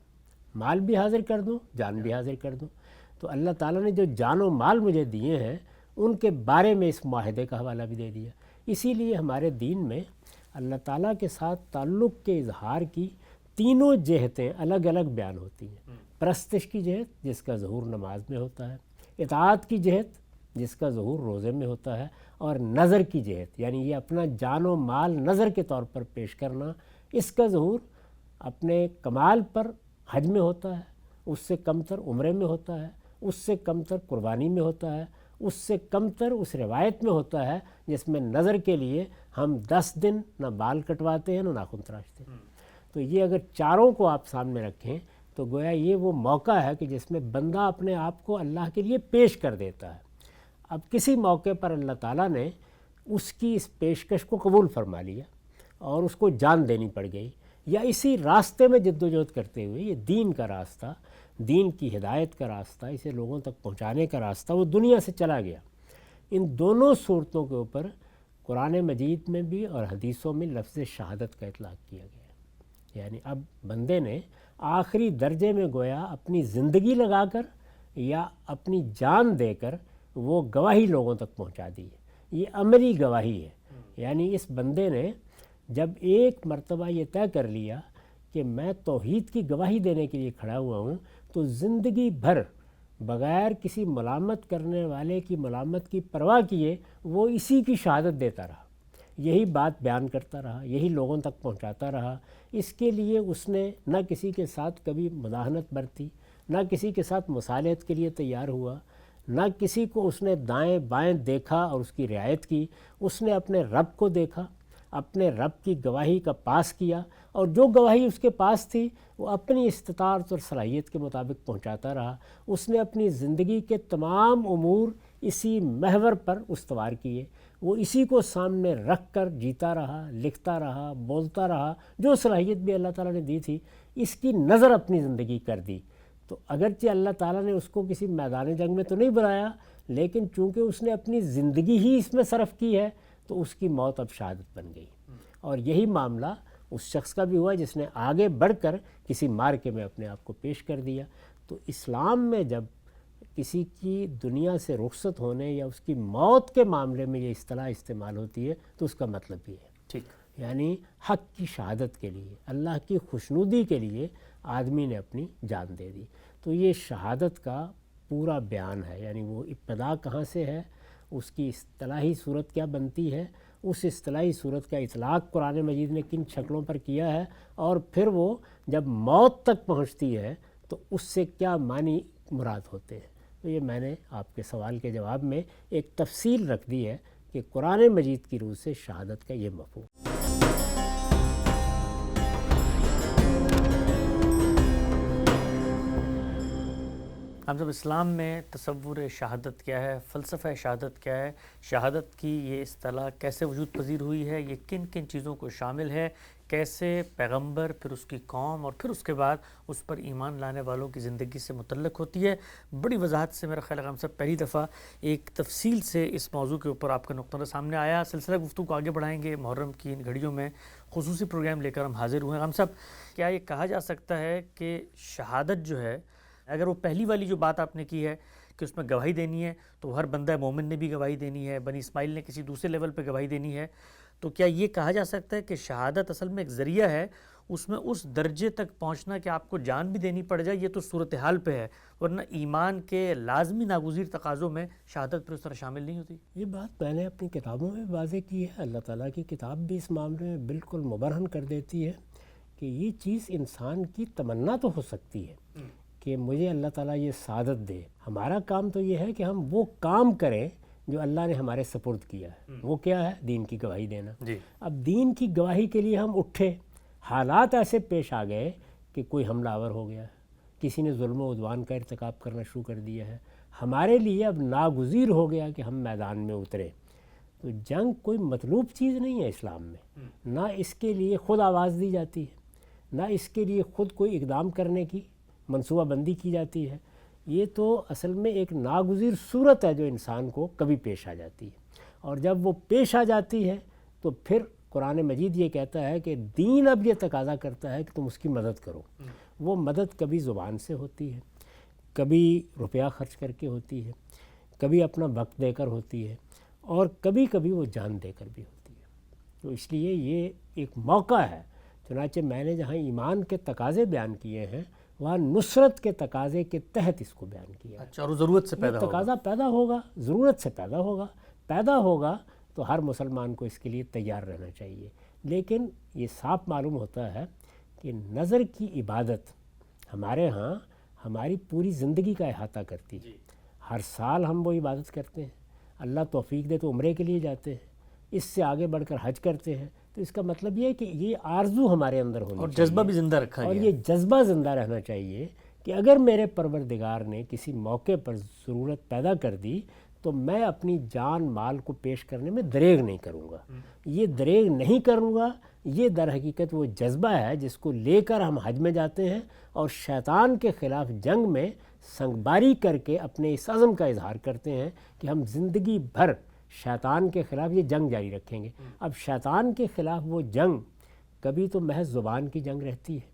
مال بھی حاضر کر دوں، جان بھی حاضر کر دوں۔ تو اللہ تعالیٰ نے جو جان و مال مجھے دیے ہیں ان کے بارے میں اس معاہدے کا حوالہ بھی دے دیا۔ اسی لیے ہمارے دین میں اللہ تعالیٰ کے ساتھ تعلق کے اظہار کی تینوں جہتیں الگ الگ بیان ہوتی ہیں۔ پرستش کی جہت جس کا ظہور نماز میں ہوتا ہے، اطاعت کی جہت جس کا ظہور روزے میں ہوتا ہے، اور نظر کی جہت یعنی یہ اپنا جان و مال نظر کے طور پر پیش کرنا، اس کا ظہور اپنے کمال پر حج میں ہوتا ہے، اس سے کم تر عمرے میں ہوتا ہے، اس سے کم تر قربانی میں ہوتا ہے، اس سے کم تر اس روایت میں ہوتا ہے جس میں نظر کے لیے ہم 10 دن نہ بال کٹواتے ہیں نہ ناخن تراشتے ہیں۔ تو یہ اگر چاروں کو آپ سامنے رکھیں تو گویا یہ وہ موقع ہے کہ جس میں بندہ اپنے آپ کو اللہ کے لیے پیش کر دیتا ہے۔ اب کسی موقع پر اللہ تعالیٰ نے اس کی اس پیشکش کو قبول فرما لیا اور اس کو جان دینی پڑ گئی، یا اسی راستے میں جد و جہد کرتے ہوئے یہ دین کا راستہ، دین کی ہدایت کا راستہ، اسے لوگوں تک پہنچانے کا راستہ وہ دنیا سے چلا گیا۔ ان دونوں صورتوں کے اوپر قرآن مجید میں بھی اور حدیثوں میں لفظ شہادت کا اطلاق کیا گیا۔ یعنی اب بندے نے آخری درجے میں گویا اپنی زندگی لگا کر یا اپنی جان دے کر وہ گواہی لوگوں تک پہنچا دی ہے۔ یہ عملی گواہی ہے۔ یعنی اس بندے نے جب ایک مرتبہ یہ طے کر لیا کہ میں توحید کی گواہی دینے کے لیے کھڑا ہوا ہوں، تو زندگی بھر بغیر کسی ملامت کرنے والے کی ملامت کی پرواہ کیے وہ اسی کی شہادت دیتا رہا، یہی بات بیان کرتا رہا، یہی لوگوں تک پہنچاتا رہا۔ اس کے لیے اس نے نہ کسی کے ساتھ کبھی مداہنت برتی، نہ کسی کے ساتھ مصالحت کے لیے تیار ہوا، نہ کسی کو اس نے دائیں بائیں دیکھا اور اس کی رعایت کی۔ اس نے اپنے رب کو دیکھا، اپنے رب کی گواہی کا پاس کیا، اور جو گواہی اس کے پاس تھی وہ اپنی استطاعت اور صلاحیت کے مطابق پہنچاتا رہا۔ اس نے اپنی زندگی کے تمام امور اسی محور پر استوار کیے، وہ اسی کو سامنے رکھ کر جیتا رہا، لکھتا رہا، بولتا رہا، جو صلاحیت بھی اللہ تعالیٰ نے دی تھی اس کی نظر اپنی زندگی کر دی۔ تو اگرچہ اللہ تعالیٰ نے اس کو کسی میدان جنگ میں تو نہیں بلایا، لیکن چونکہ اس نے اپنی زندگی ہی اس میں صرف کی ہے تو اس کی موت اب شہادت بن گئی۔ اور یہی معاملہ اس شخص کا بھی ہوا جس نے آگے بڑھ کر کسی مارکے میں اپنے آپ کو پیش کر دیا۔ تو اسلام میں جب کسی کی دنیا سے رخصت ہونے یا اس کی موت کے معاملے میں یہ اصطلاح استعمال ہوتی ہے تو اس کا مطلب یہ ہے، ٹھیک، یعنی حق کی شہادت کے لیے، اللہ کی خوشنودی کے لیے آدمی نے اپنی جان دے دی۔ تو یہ شہادت کا پورا بیان ہے، یعنی وہ ابتدا کہاں سے ہے، اس کی اصطلاحی صورت کیا بنتی ہے، اس اصطلاحی صورت کا اطلاق قرآن مجید نے کن شکلوں پر کیا ہے، اور پھر وہ جب موت تک پہنچتی ہے تو اس سے کیا معنی مراد ہوتے ہیں۔ تو یہ میں نے آپ کے سوال کے جواب میں ایک تفصیل رکھ دی ہے کہ قرآن مجید کی روح سے شہادت کا یہ مفہوم۔ ہم سب اسلام میں تصور شہادت کیا ہے، فلسفہ شہادت کیا ہے، شہادت کی یہ اصطلاح کیسے وجود پذیر ہوئی ہے، یہ کن کن چیزوں کو شامل ہے، کیسے پیغمبر پھر اس کی قوم اور پھر اس کے بعد اس پر ایمان لانے والوں کی زندگی سے متعلق ہوتی ہے، بڑی وضاحت سے میرا خیال ہے ہم سب پہلی دفعہ ایک تفصیل سے اس موضوع کے اوپر آپ کا نقطہ نظر سامنے آیا۔ سلسلہ گفتگو کو آگے بڑھائیں گے، محرم کی ان گھڑیوں میں خصوصی پروگرام لے کر ہم حاضر ہوئے ہیں۔ ہم سب کیا یہ کہا جا سکتا ہے کہ شہادت جو ہے، اگر وہ پہلی والی جو بات آپ نے کی ہے کہ اس میں گواہی دینی ہے تو ہر بندہ مومن نے بھی گواہی دینی ہے، بنی اسماعیل نے کسی دوسرے لیول پہ گواہی دینی ہے، تو کیا یہ کہا جا سکتا ہے کہ شہادت اصل میں ایک ذریعہ ہے، اس میں اس درجے تک پہنچنا کہ آپ کو جان بھی دینی پڑ جائے، یہ تو صورتحال پہ ہے، ورنہ ایمان کے لازمی ناگزیر تقاضوں میں شہادت پھر اس طرح شامل نہیں ہوتی؟ یہ بات میں نے اپنی کتابوں میں واضح کی ہے، اللہ تعالیٰ کی کتاب بھی اس معاملے میں بالکل مبرہن کر دیتی ہے کہ یہ چیز انسان کی تمنا تو ہو سکتی ہے کہ مجھے اللہ تعالیٰ یہ سعادت دے، ہمارا کام تو یہ ہے کہ ہم وہ کام کریں جو اللہ نے ہمارے سپرد کیا ہے۔ وہ کیا ہے؟ دین کی گواہی دینا۔ اب دین کی گواہی کے لیے ہم اٹھے، حالات ایسے پیش آ گئے کہ کوئی حملہ آور ہو گیا ہے، کسی نے ظلم و عدوان کا ارتکاب کرنا شروع کر دیا ہے، ہمارے لیے اب ناگزیر ہو گیا کہ ہم میدان میں اترے۔ تو جنگ کوئی مطلوب چیز نہیں ہے اسلام میں، نہ اس کے لیے خود آواز دی جاتی ہے، نہ اس کے لیے خود کوئی اقدام کرنے کی منصوبہ بندی کی جاتی ہے۔ یہ تو اصل میں ایک ناگزیر صورت ہے جو انسان کو کبھی پیش آ جاتی ہے، اور جب وہ پیش آ جاتی ہے تو پھر قرآن مجید یہ کہتا ہے کہ دین اب یہ تقاضا کرتا ہے کہ تم اس کی مدد کرو۔ وہ مدد کبھی زبان سے ہوتی ہے، کبھی روپیہ خرچ کر کے ہوتی ہے، کبھی اپنا وقت دے کر ہوتی ہے، اور کبھی کبھی وہ جان دے کر بھی ہوتی ہے۔ تو اس لیے یہ ایک موقع ہے، چنانچہ میں نے جہاں ایمان کے تقاضے بیان کیے ہیں وہاں نصرت کے تقاضے کے تحت اس کو بیان کیا۔ اچھا، اور ضرورت سے پیدا ہوگا، تقاضا پیدا ہوگا، ضرورت سے پیدا ہوگا تو ہر مسلمان کو اس کے لیے تیار رہنا چاہیے۔ لیکن یہ صاف معلوم ہوتا ہے کہ نظر کی عبادت ہمارے ہاں ہماری پوری زندگی کا احاطہ کرتی ہے۔ ہر سال ہم وہ عبادت کرتے ہیں، اللہ توفیق دے تو عمرے کے لیے جاتے ہیں، اس سے آگے بڑھ کر حج کرتے ہیں۔ تو اس کا مطلب یہ ہے کہ یہ آرزو ہمارے اندر ہونی اور چاہیے، جذبہ بھی زندہ رکھا اور گیا، یہ جذبہ زندہ رہنا چاہیے کہ اگر میرے پروردگار نے کسی موقع پر ضرورت پیدا کر دی تو میں اپنی جان مال کو پیش کرنے میں دریغ نہیں کروں گا۔ یہ دریغ نہیں کروں گا، یہ در حقیقت وہ جذبہ ہے جس کو لے کر ہم حج میں جاتے ہیں اور شیطان کے خلاف جنگ میں سنگباری کر کے اپنے اس عزم کا اظہار کرتے ہیں کہ ہم زندگی بھر شیطان کے خلاف یہ جنگ جاری رکھیں گے۔ اب شیطان کے خلاف وہ جنگ کبھی تو محض زبان کی جنگ رہتی ہے،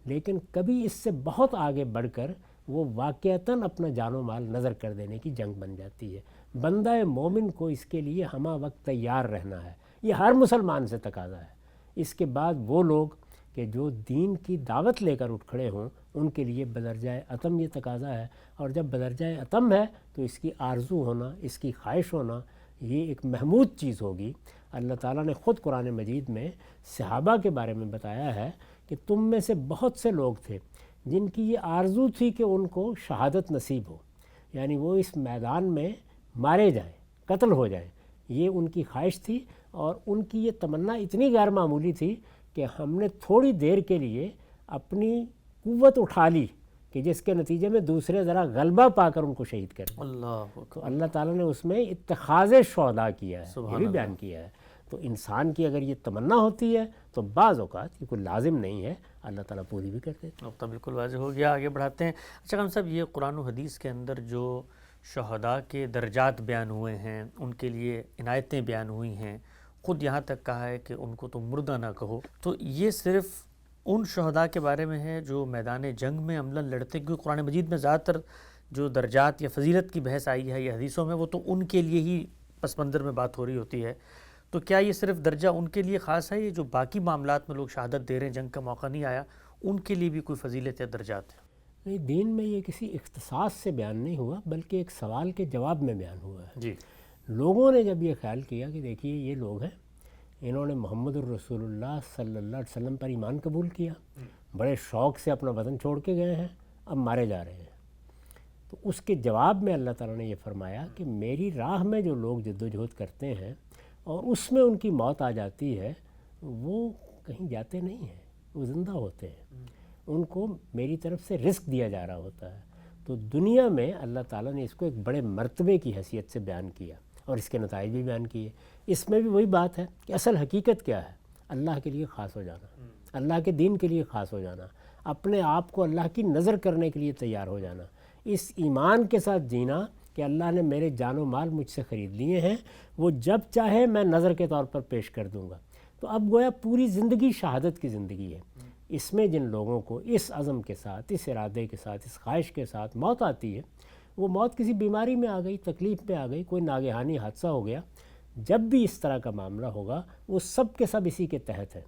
لیکن کبھی اس سے بہت آگے بڑھ کر وہ واقعتاً اپنا جان و مال نظر کر دینے کی جنگ بن جاتی ہے۔ بندہ مومن کو اس کے لیے ہمہ وقت تیار رہنا ہے، یہ ہر مسلمان سے تقاضا ہے۔ اس کے بعد وہ لوگ کہ جو دین کی دعوت لے کر اٹھ کھڑے ہوں ان کے لیے بدرجۂ عتم یہ تقاضا ہے، اور جب بدرجۂ عتم ہے تو اس کی آرزو ہونا، اس کی خواہش ہونا یہ ایک محمود چیز ہوگی۔ اللہ تعالیٰ نے خود قرآن مجید میں صحابہ کے بارے میں بتایا ہے کہ تم میں سے بہت سے لوگ تھے جن کی یہ آرزو تھی کہ ان کو شہادت نصیب ہو، یعنی وہ اس میدان میں مارے جائیں، قتل ہو جائیں، یہ ان کی خواہش تھی، اور ان کی یہ تمنا اتنی غیر معمولی تھی کہ ہم نے تھوڑی دیر کے لیے اپنی قوت اٹھا لی کہ جس کے نتیجے میں دوسرے ذرا غلبہ پا کر ان کو شہید کر دیا۔ تو اللہ تعالیٰ نے اس میں اتخاذ شہداء کیا ہے، یہ بھی بیان کیا ہے۔ تو انسان کی اگر یہ تمنا ہوتی ہے تو بعض اوقات یہ کوئی لازم نہیں ہے، اللہ تعالیٰ پوری بھی کر دیتے ہیں۔ نقطہ بالکل واضح ہو گیا، آگے بڑھاتے ہیں۔ اچھا ہم صاحب، یہ قرآن و حدیث کے اندر جو شہداء کے درجات بیان ہوئے ہیں، ان کے لیے عنایتیں بیان ہوئی ہیں، خود یہاں تک کہا ہے کہ ان کو تم مردہ نہ کہو، تو یہ صرف ان شہداء کے بارے میں ہے جو میدان جنگ میں عملاً لڑتے ہیں؟ کیونکہ قرآن مجید میں زیادہ تر جو درجات یا فضیلت کی بحث آئی ہے یہ حدیثوں میں، وہ تو ان کے لیے ہی پس منظر میں بات ہو رہی ہوتی ہے. تو کیا یہ صرف درجہ ان کے لیے خاص ہے، یہ جو باقی معاملات میں لوگ شہادت دے رہے ہیں، جنگ کا موقع نہیں آیا، ان کے لیے بھی کوئی فضیلت یا درجات ہے؟ نہیں، دین میں یہ کسی اختصاص سے بیان نہیں ہوا، بلکہ ایک سوال کے جواب میں بیان ہوا ہے. جی. لوگوں نے جب یہ خیال کیا کہ دیکھیے یہ لوگ ہیں، انہوں نے محمد الرسول اللہ صلی اللہ علیہ وسلم پر ایمان قبول کیا، بڑے شوق سے اپنا وطن چھوڑ کے گئے ہیں، اب مارے جا رہے ہیں. تو اس کے جواب میں اللہ تعالیٰ نے یہ فرمایا کہ میری راہ میں جو لوگ جد و جہد کرتے ہیں اور اس میں ان کی موت آ جاتی ہے، وہ کہیں جاتے نہیں ہیں، وہ زندہ ہوتے ہیں، ان کو میری طرف سے رزق دیا جا رہا ہوتا ہے. تو دنیا میں اللہ تعالیٰ نے اس کو ایک بڑے مرتبے کی حیثیت سے بیان کیا اور اس کے نتائج بھی بیان کیے. اس میں بھی وہی بات ہے کہ اصل حقیقت کیا ہے، اللہ کے لیے خاص ہو جانا، اللہ کے دین کے لیے خاص ہو جانا، اپنے آپ کو اللہ کی نظر کرنے کے لیے تیار ہو جانا، اس ایمان کے ساتھ جینا کہ اللہ نے میرے جان و مال مجھ سے خرید لیے ہیں، وہ جب چاہے میں نظر کے طور پر پیش کر دوں گا. تو اب گویا پوری زندگی شہادت کی زندگی ہے. اس میں جن لوگوں کو اس عزم کے ساتھ، اس ارادے کے ساتھ، اس خواہش کے ساتھ موت آتی ہے، وہ موت کسی بیماری میں آ گئی، تکلیف میں آ گئی، کوئی ناگہانی حادثہ ہو گیا، جب بھی اس طرح کا معاملہ ہوگا وہ سب کے سب اسی کے تحت ہیں.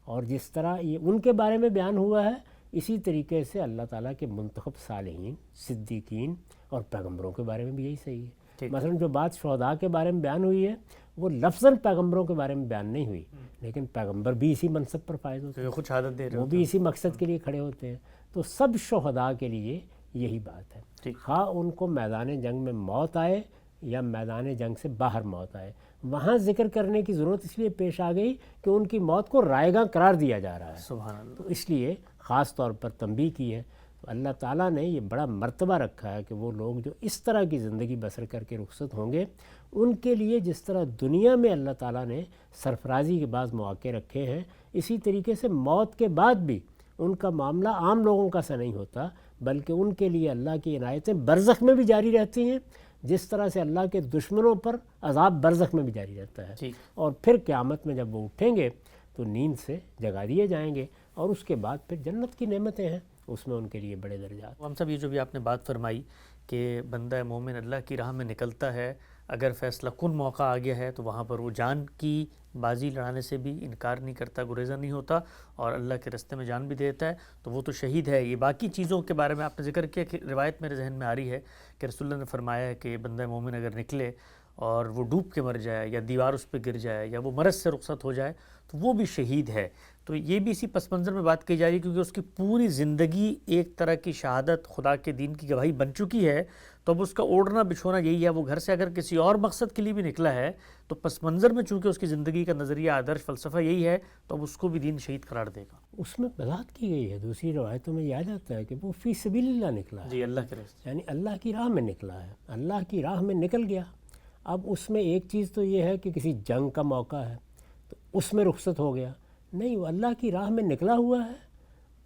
اور جس طرح یہ ان کے بارے میں بیان ہوا ہے، اسی طریقے سے اللہ تعالیٰ کے منتخب صالحین، صدیقین اور پیغمبروں کے بارے میں بھی یہی صحیح ہے. مثلا جو بات شہداء کے بارے میں بیان ہوئی ہے وہ لفظاً پیغمبروں کے بارے میں بیان نہیں ہوئی، لیکن پیغمبر بھی اسی منصب پر فائز ہوتے ہیں، خود شہادت دے رہے وہ بھی اسی مقصد کے لیے کھڑے ہوتے ہیں. تو سب شہداء کے لیے یہی بات ہے، خواہ ان کو میدان جنگ میں موت آئے یا میدان جنگ سے باہر موت آئے. وہاں ذکر کرنے کی ضرورت اس لیے پیش آ گئی کہ ان کی موت کو رائیگاں قرار دیا جا رہا ہے. سبحان اللہ. تو اس لیے خاص طور پر تنبیہ کی ہے. تو اللہ تعالیٰ نے یہ بڑا مرتبہ رکھا ہے کہ وہ لوگ جو اس طرح کی زندگی بسر کر کے رخصت ہوں گے، ان کے لیے جس طرح دنیا میں اللہ تعالیٰ نے سرفرازی کے بعض مواقع رکھے ہیں، اسی طریقے سے موت کے بعد بھی ان کا معاملہ عام لوگوں کا سا نہیں ہوتا، بلکہ ان کے لیے اللہ کی عنایتیں برزخ میں بھی جاری رہتی ہیں، جس طرح سے اللہ کے دشمنوں پر عذاب برزخ میں بھی جاری رہتا ہے. اور پھر قیامت میں جب وہ اٹھیں گے تو نیند سے جگا دیے جائیں گے، اور اس کے بعد پھر جنت کی نعمتیں ہیں، اس میں ان کے لیے بڑے درجات. ہم سب یہ جو بھی آپ نے بات فرمائی کہ بندہ مومن اللہ کی راہ میں نکلتا ہے، اگر فیصلہ کن موقع آ گیا ہے تو وہاں پر وہ جان کی بازی لڑانے سے بھی انکار نہیں کرتا، گریزہ نہیں ہوتا، اور اللہ کے راستے میں جان بھی دیتا ہے، تو وہ تو شہید ہے. یہ باقی چیزوں کے بارے میں آپ نے ذکر کیا کہ روایت میرے ذہن میں آ رہی ہے کہ رسول اللہ نے فرمایا ہے کہ بندہ مومن اگر نکلے اور وہ ڈوب کے مر جائے یا دیوار اس پہ گر جائے یا وہ مرض سے رخصت ہو جائے تو وہ بھی شہید ہے. تو یہ بھی اسی پس منظر میں بات کی جا رہی ہے کیونکہ اس کی پوری زندگی ایک طرح کی شہادت، خدا کے دین کی گواہی بن چکی ہے. تو اب اس کا اوڑھنا بچھونا یہی ہے، وہ گھر سے اگر کسی اور مقصد کے لیے بھی نکلا ہے تو پس منظر میں چونکہ اس کی زندگی کا نظریہ، آدرش، فلسفہ یہی ہے، تو اب اس کو بھی دین شہید قرار دے گا. اس میں وضاحت کی گئی ہے، دوسری روایتوں میں یہ آ جاتا ہے کہ وہ فی سبیل اللہ نکلا ہے. جی، اللہ کے راستے، یعنی اللہ کی راہ میں نکلا ہے، اللہ کی راہ میں نکل گیا. اب اس میں ایک چیز تو یہ ہے کہ کسی جنگ کا موقع ہے تو اس میں رخصت ہو گیا، نہیں، وہ اللہ کی راہ میں نکلا ہوا ہے.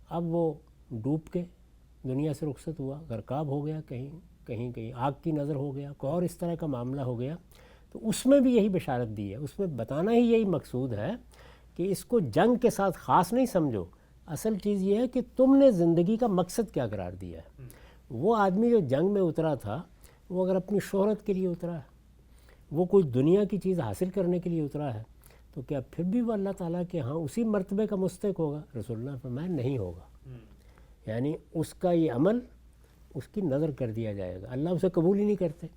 اب وہ ڈوب کے دنیا سے رخصت ہوا، غرقاب ہو گیا، کہیں آگ کی نظر ہو گیا، کوئی اور اس طرح کا معاملہ ہو گیا، تو اس میں بھی یہی بشارت دی ہے. اس میں بتانا ہی یہی مقصود ہے کہ اس کو جنگ کے ساتھ خاص نہیں سمجھو. اصل چیز یہ ہے کہ تم نے زندگی کا مقصد کیا قرار دیا ہے. وہ آدمی جو جنگ میں اترا تھا وہ اگر اپنی شہرت کے لیے اترا ہے، وہ کوئی دنیا کی چیز حاصل کرنے کے لیے اترا ہے، تو کیا پھر بھی وہ اللہ تعالیٰ کے ہاں اسی مرتبے کا مستحق ہوگا؟ رسول اللہ نے فرمایا نہیں ہوگا. یعنی اس کا یہ عمل اس کی نظر کر دیا جائے گا، اللہ اسے قبول ہی نہیں کرتے.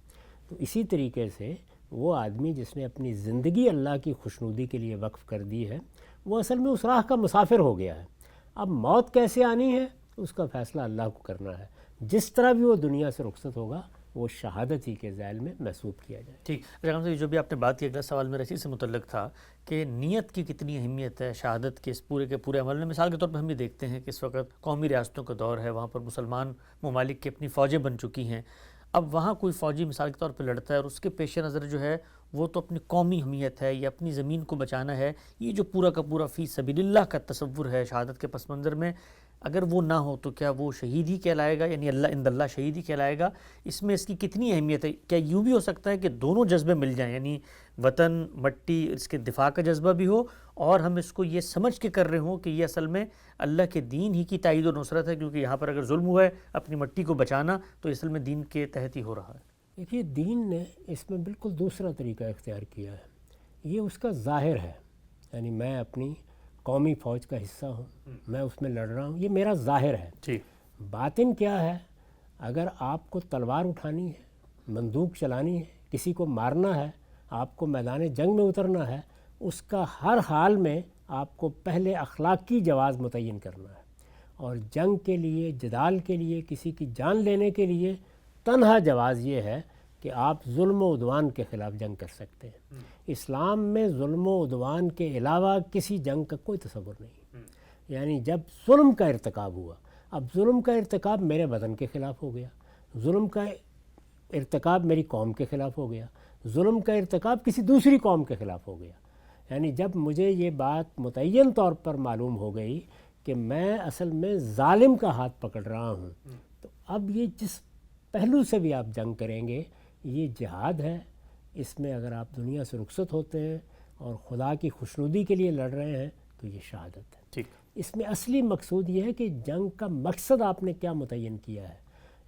تو اسی طریقے سے وہ آدمی جس نے اپنی زندگی اللہ کی خوشنودی کے لیے وقف کر دی ہے، وہ اصل میں اس راہ کا مسافر ہو گیا ہے. اب موت کیسے آنی ہے اس کا فیصلہ اللہ کو کرنا ہے. جس طرح بھی وہ دنیا سے رخصت ہوگا وہ شہادت ہی کے ذیل میں محسوب کیا جائے. ٹھیک. صاحب جو بھی آپ نے بات کی، اگلا سوال میرا اسی سے متعلق تھا کہ نیت کی کتنی اہمیت ہے شہادت کے اس پورے کے پورے عمل میں. مثال کے طور پر ہم یہ دیکھتے ہیں کہ اس وقت قومی ریاستوں کا دور ہے، وہاں پر مسلمان ممالک کی اپنی فوجیں بن چکی ہیں. اب وہاں کوئی فوجی مثال کے طور پہ لڑتا ہے اور اس کے پیش نظر جو ہے وہ تو اپنی قومی حمیت ہے یا اپنی زمین کو بچانا ہے، یہ جو پورا کا پورا فی سبیل اللہ کا تصور ہے شہادت کے پس منظر میں، اگر وہ نہ ہو تو کیا وہ شہید ہی کہلائے گا، یعنی اللہ عند اللہ شہید ہی کہلائے گا؟ اس میں اس کی کتنی اہمیت ہے؟ کیا یوں بھی ہو سکتا ہے کہ دونوں جذبے مل جائیں، یعنی وطن مٹی اس کے دفاع کا جذبہ بھی ہو، اور ہم اس کو یہ سمجھ کے کر رہے ہوں کہ یہ اصل میں اللہ کے دین ہی کی تائید و نصرت ہے، کیونکہ یہاں پر اگر ظلم ہوا ہے اپنی مٹی کو بچانا تو اصل میں دین کے تحت ہی ہو رہا ہے؟ دیکھیے، دین نے اس میں بالکل دوسرا طریقہ اختیار کیا ہے، یہ اس کا ظاہر ہے، یعنی میں اپنی قومی فوج کا حصہ ہوں، میں اس میں لڑ رہا ہوں، یہ میرا ظاہر ہے۔ جی، باطن کیا ہے؟ اگر آپ کو تلوار اٹھانی ہے، بندوق چلانی ہے، کسی کو مارنا ہے، آپ کو میدان جنگ میں اترنا ہے، اس کا ہر حال میں آپ کو پہلے اخلاقی جواز متعین کرنا ہے، اور جنگ کے لیے، جدال کے لیے، کسی کی جان لینے کے لیے تنہا جواز یہ ہے کہ آپ ظلم و عدوان کے خلاف جنگ کر سکتے ہیں۔ اسلام میں ظلم و عدوان کے علاوہ کسی جنگ کا کوئی تصور نہیں، یعنی جب ظلم کا ارتکاب ہوا، اب ظلم کا ارتکاب میرے وطن کے خلاف ہو گیا، ظلم کا ارتکاب میری قوم کے خلاف ہو گیا، ظلم کا ارتکاب کسی دوسری قوم کے خلاف ہو گیا، یعنی جب مجھے یہ بات متعین طور پر معلوم ہو گئی کہ میں اصل میں ظالم کا ہاتھ پکڑ رہا ہوں، تو اب یہ جس پہلو سے بھی آپ جنگ کریں گے یہ جہاد ہے۔ اس میں اگر آپ دنیا سے رخصت ہوتے ہیں اور خدا کی خوشنودی کے لیے لڑ رہے ہیں تو یہ شہادت ہے۔ ٹھیک، اس میں اصلی مقصود یہ ہے کہ جنگ کا مقصد آپ نے کیا متعین کیا ہے،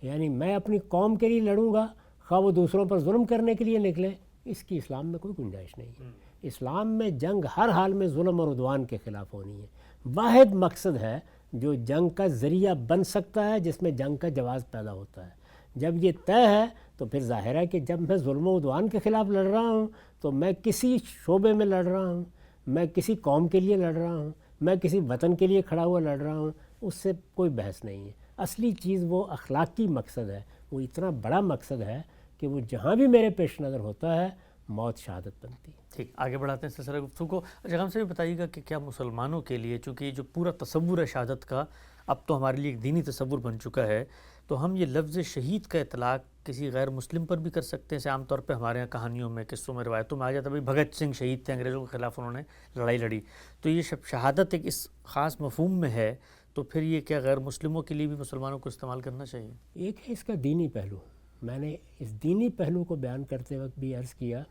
یعنی میں اپنی قوم کے لیے لڑوں گا، خواہ وہ دوسروں پر ظلم کرنے کے لیے نکلے، اس کی اسلام میں کوئی گنجائش نہیں ہے۔ اسلام میں جنگ ہر حال میں ظلم اور عدوان کے خلاف ہونی ہے۔ واحد مقصد ہے جو جنگ کا ذریعہ بن سکتا ہے، جس میں جنگ کا جواز پیدا ہوتا ہے۔ جب یہ طے ہے تو پھر ظاہر ہے کہ جب میں ظلم و عدوان کے خلاف لڑ رہا ہوں تو میں کسی شعبے میں لڑ رہا ہوں، میں کسی قوم کے لیے لڑ رہا ہوں، میں کسی وطن کے لیے کھڑا ہوا لڑ رہا ہوں، اس سے کوئی بحث نہیں ہے۔ اصلی چیز وہ اخلاقی مقصد ہے، وہ اتنا بڑا مقصد ہے کہ وہ جہاں بھی میرے پیش نظر ہوتا ہے موت شہادت بنتی ہے۔ ٹھیک، آگے بڑھاتے ہیں سلسلہ گفتگو کو۔ اچھا، ہم سے بھی بتائیے گا کہ کیا مسلمانوں کے لیے، چونکہ جو پورا تصور ہے شہادت کا اب تو ہمارے لیے ایک دینی تصور بن چکا ہے، تو ہم یہ لفظ شہید کا اطلاق کسی غیر مسلم پر بھی کر سکتے ہیں؟ جیسے عام طور پہ ہمارے یہاں کہانیوں میں، قصوں میں، روایتوں میں آ جاتا ہے بھائی بھگت سنگھ شہید تھے، انگریزوں کے خلاف انہوں نے لڑائی لڑی، تو یہ شہادت ایک اس خاص مفہوم میں ہے، تو پھر یہ کیا غیر مسلموں کے لیے بھی مسلمانوں کو استعمال کرنا چاہیے؟ ایک ہے اس کا دینی پہلو، میں نے اس دینی پہلو کو بیان کرتے وقت بھی عرض کیا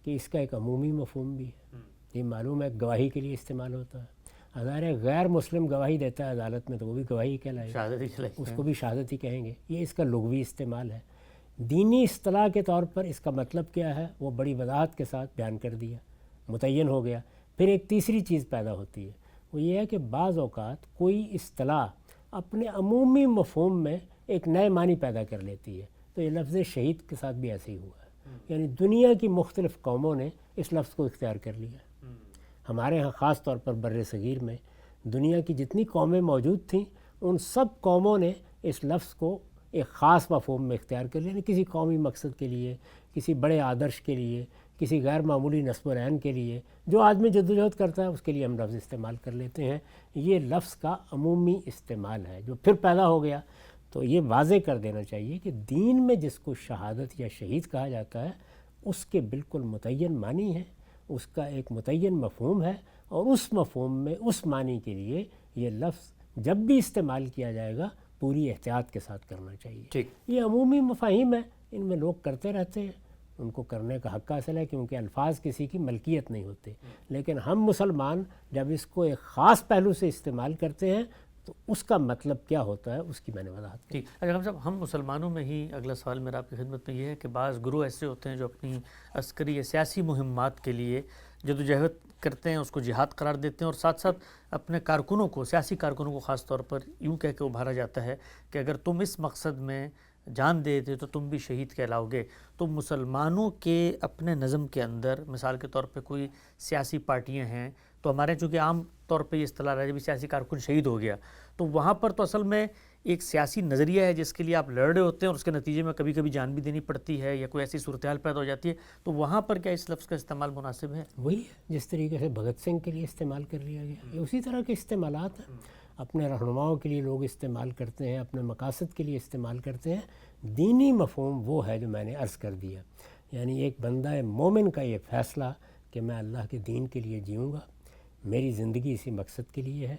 کہ اس کا ایک عمومی مفہوم بھی ہے، یہ معلوم ہے گواہی کے لیے استعمال ہوتا ہے، اگر غیر مسلم گواہی دیتا ہے عدالت میں تو وہ بھی گواہی کہلائے گا، شہادت ہی کہلائے اس کو بھی شہادت ہی کہیں گے۔ یہ اس کا لغوی استعمال ہے۔ دینی اصطلاح کے طور پر اس کا مطلب کیا ہے وہ بڑی وضاحت کے ساتھ بیان کر دیا، متعین ہو گیا۔ پھر ایک تیسری چیز پیدا ہوتی ہے، وہ یہ ہے کہ بعض اوقات کوئی اصطلاح اپنے عمومی مفہوم میں ایک نئے معنی پیدا کر لیتی ہے، تو یہ لفظ شہید کے ساتھ بھی ایسے ہی ہوا ہے، یعنی دنیا کی مختلف قوموں نے اس لفظ کو اختیار کر لیا ہے۔ ہمارے ہاں خاص طور پر بر صغیر میں دنیا کی جتنی قومیں موجود تھیں ان سب قوموں نے اس لفظ کو ایک خاص مفہوم میں اختیار کر لیا، یعنی کسی قومی مقصد کے لیے، کسی بڑے آدرش کے لیے، کسی غیر معمولی نصب و عین کے لیے، جو آدمی جدوجہد کرتا ہے اس کے لیے ہم لفظ استعمال کر لیتے ہیں۔ یہ لفظ کا عمومی استعمال ہے جو پھر پیدا ہو گیا۔ تو یہ واضح کر دینا چاہیے کہ دین میں جس کو شہادت یا شہید کہا جاتا ہے اس کے بالکل متعین معنی ہے، اس کا ایک متعین مفہوم ہے، اور اس مفہوم میں اس معنی کے لیے یہ لفظ جب بھی استعمال کیا جائے گا پوری احتیاط کے ساتھ کرنا چاہیے۔ ٹھیک، یہ عمومی مفاہیم ہیں، ان میں لوگ کرتے رہتے ہیں، ان کو کرنے کا حق حاصل ہے کیونکہ الفاظ کسی کی ملکیت نہیں ہوتے، لیکن ہم مسلمان جب اس کو ایک خاص پہلو سے استعمال کرتے ہیں تو اس کا مطلب کیا ہوتا ہے اس کی میں نے وضاحت کی۔ ٹھیک۔ اچھا صاحب، ہم مسلمانوں میں ہی اگلا سوال میرا آپ کی خدمت میں یہ ہے کہ بعض گروہ ایسے ہوتے ہیں جو اپنی عسکری یا سیاسی مہمات کے لیے جدوجہد کرتے ہیں، اس کو جہاد قرار دیتے ہیں، اور ساتھ ساتھ اپنے کارکنوں کو، سیاسی کارکنوں کو خاص طور پر یوں کہہ کے ابھارا جاتا ہے کہ اگر تم اس مقصد میں جان دے دے تو تم بھی شہید کہلاؤ گے۔ تو مسلمانوں کے اپنے نظم کے اندر مثال کے طور پہ کوئی سیاسی پارٹیاں ہیں، تو ہمارے چونکہ عام طور پہ یہ اصطلاح ہے جب سیاسی کارکن شہید ہو گیا، تو وہاں پر تو اصل میں ایک سیاسی نظریہ ہے جس کے لیے آپ لڑ رہے ہوتے ہیں اور اس کے نتیجے میں کبھی کبھی جان بھی دینی پڑتی ہے یا کوئی ایسی صورتحال پیدا ہو جاتی ہے، تو وہاں پر کیا اس لفظ کا استعمال مناسب ہے؟ وہی ہے جس طریقے سے بھگت سنگھ کے لیے استعمال کر لیا گیا، یہ اسی طرح کے استعمالات ہیں، اپنے رہنماؤں کے لیے لوگ استعمال کرتے ہیں، اپنے مقاصد کے لیے استعمال کرتے ہیں۔ دینی مفہوم وہ ہے جو میں نے عرض کر دیا، یعنی ایک بندہ مومن کا یہ فیصلہ کہ میں اللہ کے دین کے لیے جیوں گا، میری زندگی اسی مقصد کے لیے ہے،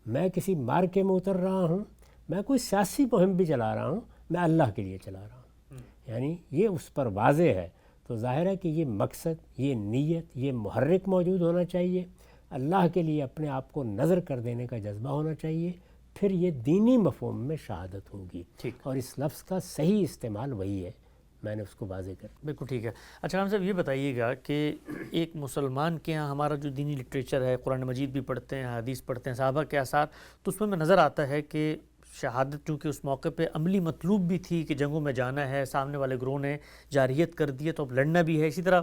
میں کسی مارکے میں اتر رہا ہوں، میں کوئی سیاسی مہم بھی چلا رہا ہوں، میں اللہ کے لیے چلا رہا ہوں، یعنی یہ اس پر واضح ہے۔ تو ظاہر ہے کہ یہ مقصد، یہ نیت، یہ محرک موجود ہونا چاہیے، اللہ کے لیے اپنے آپ کو نظر کر دینے کا جذبہ ہونا چاہیے، پھر یہ دینی مفہوم میں شہادت ہوگی۔ اور اس لفظ کا صحیح استعمال وہی ہے، میں نے اس کو واضح کر دیا۔ بالکل ٹھیک ہے۔ اچھا ہم صاحب یہ بتائیے گا کہ ایک مسلمان کے ہاں ہمارا جو دینی لٹریچر ہے، قرآن مجید بھی پڑھتے ہیں، حدیث پڑھتے ہیں، صحابہ کے آثار، تو اس میں نظر آتا ہے کہ شہادت چونکہ اس موقع پہ عملی مطلوب بھی تھی کہ جنگوں میں جانا ہے، سامنے والے گروہ نے جارحیت کر دی ہے تو اب لڑنا بھی ہے، اسی طرح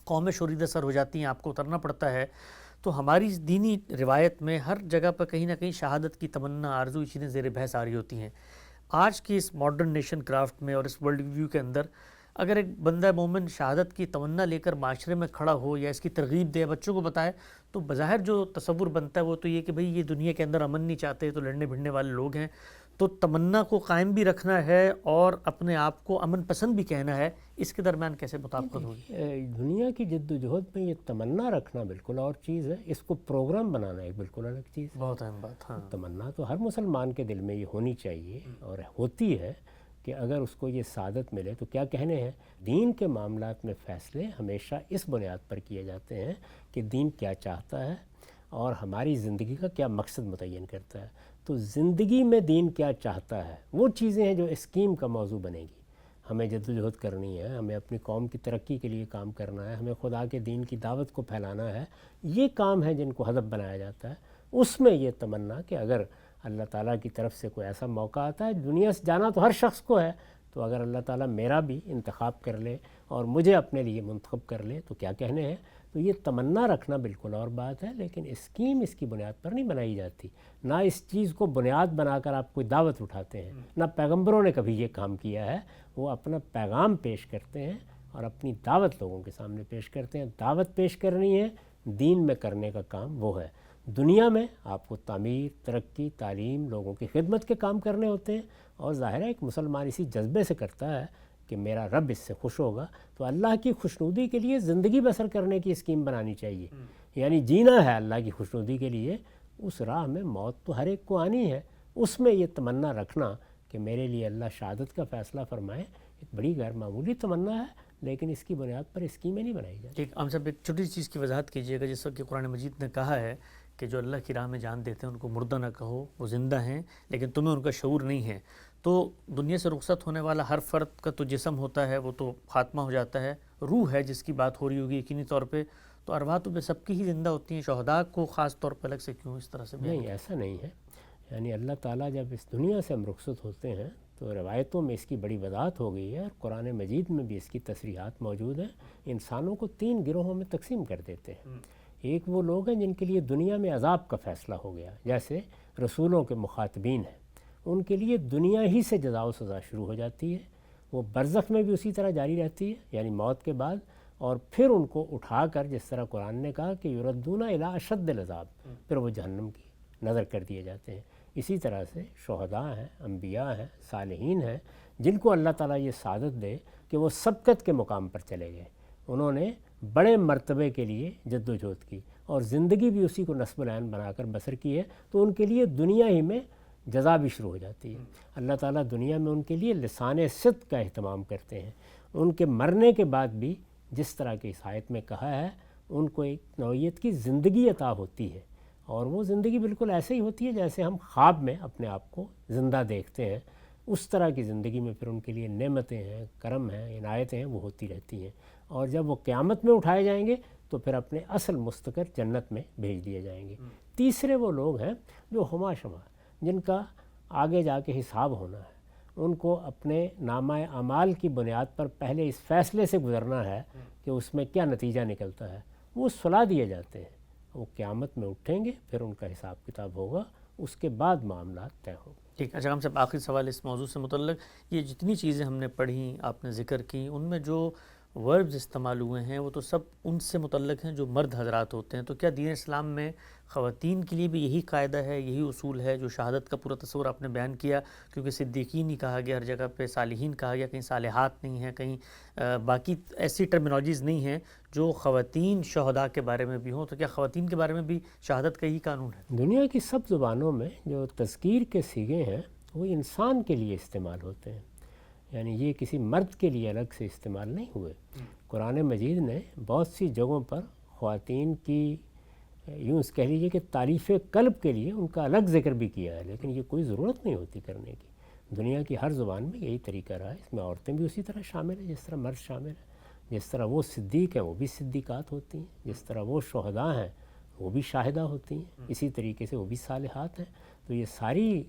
قومیں شوریدہ سر ہو جاتی ہیں، آپ کو اترنا پڑتا ہے، تو ہماری دینی روایت میں ہر جگہ پر کہیں نہ کہیں شہادت کی تمنا، آرزو، یہ چیزیں زیر بحث آ رہی ہوتی ہیں۔ آج کی اس ماڈرن نیشن کرافٹ میں اور اس ورلڈ ویو کے اندر اگر ایک بندہ مومن شہادت کی تمنا لے کر معاشرے میں کھڑا ہو یا اس کی ترغیب دے، بچوں کو بتائے، تو بظاہر جو تصور بنتا ہے وہ تو یہ کہ بھئی یہ دنیا کے اندر امن نہیں چاہتے، تو لڑنے بھڑنے والے لوگ ہیں، تو تمنا کو قائم بھی رکھنا ہے اور اپنے آپ کو امن پسند بھی کہنا ہے، اس کے درمیان کیسے مطابقت ہوگی؟ دنیا کی جد و جہد میں یہ تمنا رکھنا بالکل اور چیز ہے، اس کو پروگرام بنانا ایک بالکل الگ چیز ہے۔ بہت اہم بات۔ ہاں، تمنا تو ہر مسلمان کے دل میں یہ ہونی چاہیے اور ہوتی ہے کہ اگر اس کو یہ سعادت ملے تو کیا کہنے ہیں۔ دین کے معاملات میں فیصلے ہمیشہ اس بنیاد پر کیے جاتے ہیں کہ دین کیا چاہتا ہے اور ہماری زندگی کا کیا مقصد متعین کرتا ہے۔ تو زندگی میں دین کیا چاہتا ہے، وہ چیزیں ہیں جو اسکیم کا موضوع بنے گی۔ ہمیں جدوجہد کرنی ہے، ہمیں اپنی قوم کی ترقی کے لیے کام کرنا ہے، ہمیں خدا کے دین کی دعوت کو پھیلانا ہے، یہ کام ہے جن کو ہدف بنایا جاتا ہے۔ اس میں یہ تمنا کہ اگر اللہ تعالیٰ کی طرف سے کوئی ایسا موقع آتا ہے، دنیا سے جانا تو ہر شخص کو ہے، تو اگر اللہ تعالیٰ میرا بھی انتخاب کر لے اور مجھے اپنے لیے منتخب کر لے تو کیا کہنے ہیں۔ تو یہ تمنا رکھنا بالکل اور بات ہے، لیکن اسکیم اس کی بنیاد پر نہیں بنائی جاتی، نہ اس چیز کو بنیاد بنا کر آپ کوئی دعوت اٹھاتے ہیں، نہ پیغمبروں نے کبھی یہ کام کیا ہے۔ وہ اپنا پیغام پیش کرتے ہیں اور اپنی دعوت لوگوں کے سامنے پیش کرتے ہیں۔ دعوت پیش کرنی ہے، دین میں کرنے کا کام وہ ہے۔ دنیا میں آپ کو تعمیر، ترقی، تعلیم، لوگوں کی خدمت کے کام کرنے ہوتے ہیں، اور ظاہر ہے ایک مسلمان اسی جذبے سے کرتا ہے کہ میرا رب اس سے خوش ہوگا، تو اللہ کی خوشنودی کے لیے زندگی بسر کرنے کی اسکیم بنانی چاہیے، یعنی جینا ہے اللہ کی خوشنودی کے لیے۔ اس راہ میں موت تو ہر ایک کو آنی ہے، اس میں یہ تمنا رکھنا کہ میرے لیے اللہ شہادت کا فیصلہ فرمائے، ایک بڑی غیر معمولی تمنا ہے، لیکن اس کی بنیاد پر اسکیمیں نہیں بنائی جاتی۔ ٹھیک، ہم سب ایک چھوٹی سی چیز کی وضاحت کیجیے گا، جس وقت کہ قرآن مجید نے کہا ہے کہ جو اللہ کی راہ میں جان دیتے ہیں ان کو مردہ نہ کہو، وہ زندہ ہیں لیکن تمہیں ان کا شعور نہیں ہے۔ تو دنیا سے رخصت ہونے والا ہر فرد کا تو جسم ہوتا ہے، وہ تو خاتمہ ہو جاتا ہے، روح ہے جس کی بات ہو رہی ہوگی یقینی طور پہ، تو ارواح تو بے سب کی ہی زندہ ہوتی ہیں، شہداء کو خاص طور پہ الگ سے کیوں اس طرح سے بیان نہیں، ایسا نہیں ہے، یعنی اللہ تعالیٰ جب اس دنیا سے ہم رخصت ہوتے ہیں تو روایتوں میں اس کی بڑی وضاحت ہو گئی ہے، اور قرآن مجید میں بھی اس کی تصریحات موجود ہیں۔ انسانوں کو 3 گروہوں میں تقسیم کر دیتے ہیں۔ ایک وہ لوگ ہیں جن کے لیے دنیا میں عذاب کا فیصلہ ہو گیا، جیسے رسولوں کے مخاطبین ہیں، ان کے لیے دنیا ہی سے جزا و سزا شروع ہو جاتی ہے، وہ برزخ میں بھی اسی طرح جاری رہتی ہے، یعنی موت کے بعد، اور پھر ان کو اٹھا کر جس طرح قرآن نے کہا کہ یردون الی اشد العذاب، پھر وہ جہنم کی نظر کر دیے جاتے ہیں۔ اسی طرح سے شہداء ہیں، انبیاء ہیں، صالحین ہیں، جن کو اللہ تعالیٰ یہ سعادت دے کہ وہ سبقت کے مقام پر چلے گئے، انہوں نے بڑے مرتبے کے لیے جد و جہد کی اور زندگی بھی اسی کو نصب العین بنا کر بسر کی ہے، تو ان کے لیے دنیا ہی میں جزا بھی شروع ہو جاتی ہے۔ اللہ تعالیٰ دنیا میں ان کے لیے لسان صدق کا اہتمام کرتے ہیں، ان کے مرنے کے بعد بھی جس طرح کی اس آیت میں کہا ہے، ان کو ایک نوعیت کی زندگی عطا ہوتی ہے، اور وہ زندگی بالکل ایسے ہی ہوتی ہے جیسے ہم خواب میں اپنے آپ کو زندہ دیکھتے ہیں، اس طرح کی زندگی میں پھر ان کے لیے نعمتیں ہیں، کرم ہیں، عنایتیں ہیں، وہ ہوتی رہتی ہیں، اور جب وہ قیامت میں اٹھائے جائیں گے تو پھر اپنے اصل مستقر جنت میں بھیج دیے جائیں گے۔ تیسرے وہ لوگ ہیں جو ہما شما، جن کا آگے جا کے حساب ہونا ہے، ان کو اپنے نامہ اعمال کی بنیاد پر پہلے اس فیصلے سے گزرنا ہے کہ اس میں کیا نتیجہ نکلتا ہے، وہ صلا دیے جاتے ہیں، وہ قیامت میں اٹھیں گے، پھر ان کا حساب کتاب ہوگا، اس کے بعد معاملات طے ہوں گے۔ ٹھیک، اچھا ہم سب آخری سوال اس موضوع سے متعلق، یہ جتنی چیزیں ہم نے پڑھی، آپ نے ذکر کی، ان میں جو وربز استعمال ہوئے ہیں وہ تو سب ان سے متعلق ہیں جو مرد حضرات ہوتے ہیں، تو کیا دین اسلام میں خواتین کے لیے بھی یہی قاعدہ ہے، یہی اصول ہے جو شہادت کا پورا تصور آپ نے بیان کیا؟ کیونکہ صدیقین ہی کہا گیا، ہر جگہ پہ صالحین کہا گیا، کہیں صالحات نہیں ہیں، کہیں باقی ایسی ٹرمینالوجیز نہیں ہیں جو خواتین شہداء کے بارے میں بھی ہوں، تو کیا خواتین کے بارے میں بھی شہادت کا یہی قانون ہے؟ دنیا کی سب زبانوں میں جو تذکیر کے صیغے ہیں وہ انسان کے لیے استعمال ہوتے ہیں، یعنی یہ کسی مرد کے لیے الگ سے استعمال نہیں ہوئے۔ قرآن مجید نے بہت سی جگہوں پر خواتین کی یوں کہہ لیجیے کہ تعریف قلب کے لیے ان کا الگ ذکر بھی کیا ہے، لیکن یہ کوئی ضرورت نہیں ہوتی کرنے کی۔ دنیا کی ہر زبان میں یہی طریقہ رہا ہے، اس میں عورتیں بھی اسی طرح شامل ہیں جس طرح مرد شامل ہیں، جس طرح وہ صدیق ہیں وہ بھی صدیقات ہوتی ہیں، جس طرح وہ شہداء ہیں وہ بھی شاہدہ ہوتی ہیں، اسی طریقے سے وہ بھی صالحات ہیں۔ تو یہ ساری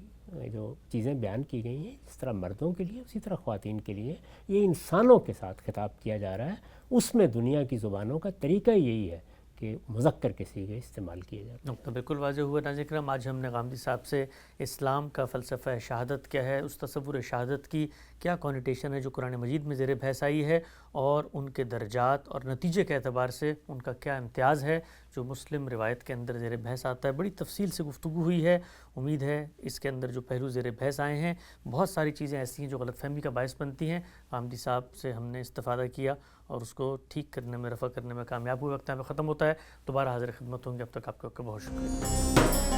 جو چیزیں بیان کی گئی ہیں جس طرح مردوں کے لیے اسی طرح خواتین کے لیے، یہ انسانوں کے ساتھ خطاب کیا جا رہا ہے۔ اس میں دنیا کی زبانوں کا طریقہ یہی ہے کہ مذکر کے صیغے استعمال کیے جاتے ہیں۔ نقطہ بالکل واضح ہوا ناظرین کرام۔ آج ہم نے غامدی صاحب سے اسلام کا فلسفہ شہادت کیا ہے، اس تصور شہادت کی کیا کانوٹیشن ہے جو قرآن مجید میں زیر بحث آئی ہے، اور ان کے درجات اور نتیجے کے اعتبار سے ان کا کیا امتیاز ہے جو مسلم روایت کے اندر زیر بحث آتا ہے۔ بڑی تفصیل سے گفتگو ہوئی ہے، امید ہے اس کے اندر جو پہلو زیر بحث آئے ہیں بہت ساری چیزیں ایسی ہیں جو غلط فہمی کا باعث بنتی ہیں، غامدی صاحب سے ہم نے استفادہ کیا اور اس کو ٹھیک کرنے میں، رفع کرنے میں کامیاب ہوئے۔ وقت یہاں پہ ختم ہوتا ہے، دوبارہ حاضر خدمت ہوں گے، اب تک آپ کا بہت شکریہ۔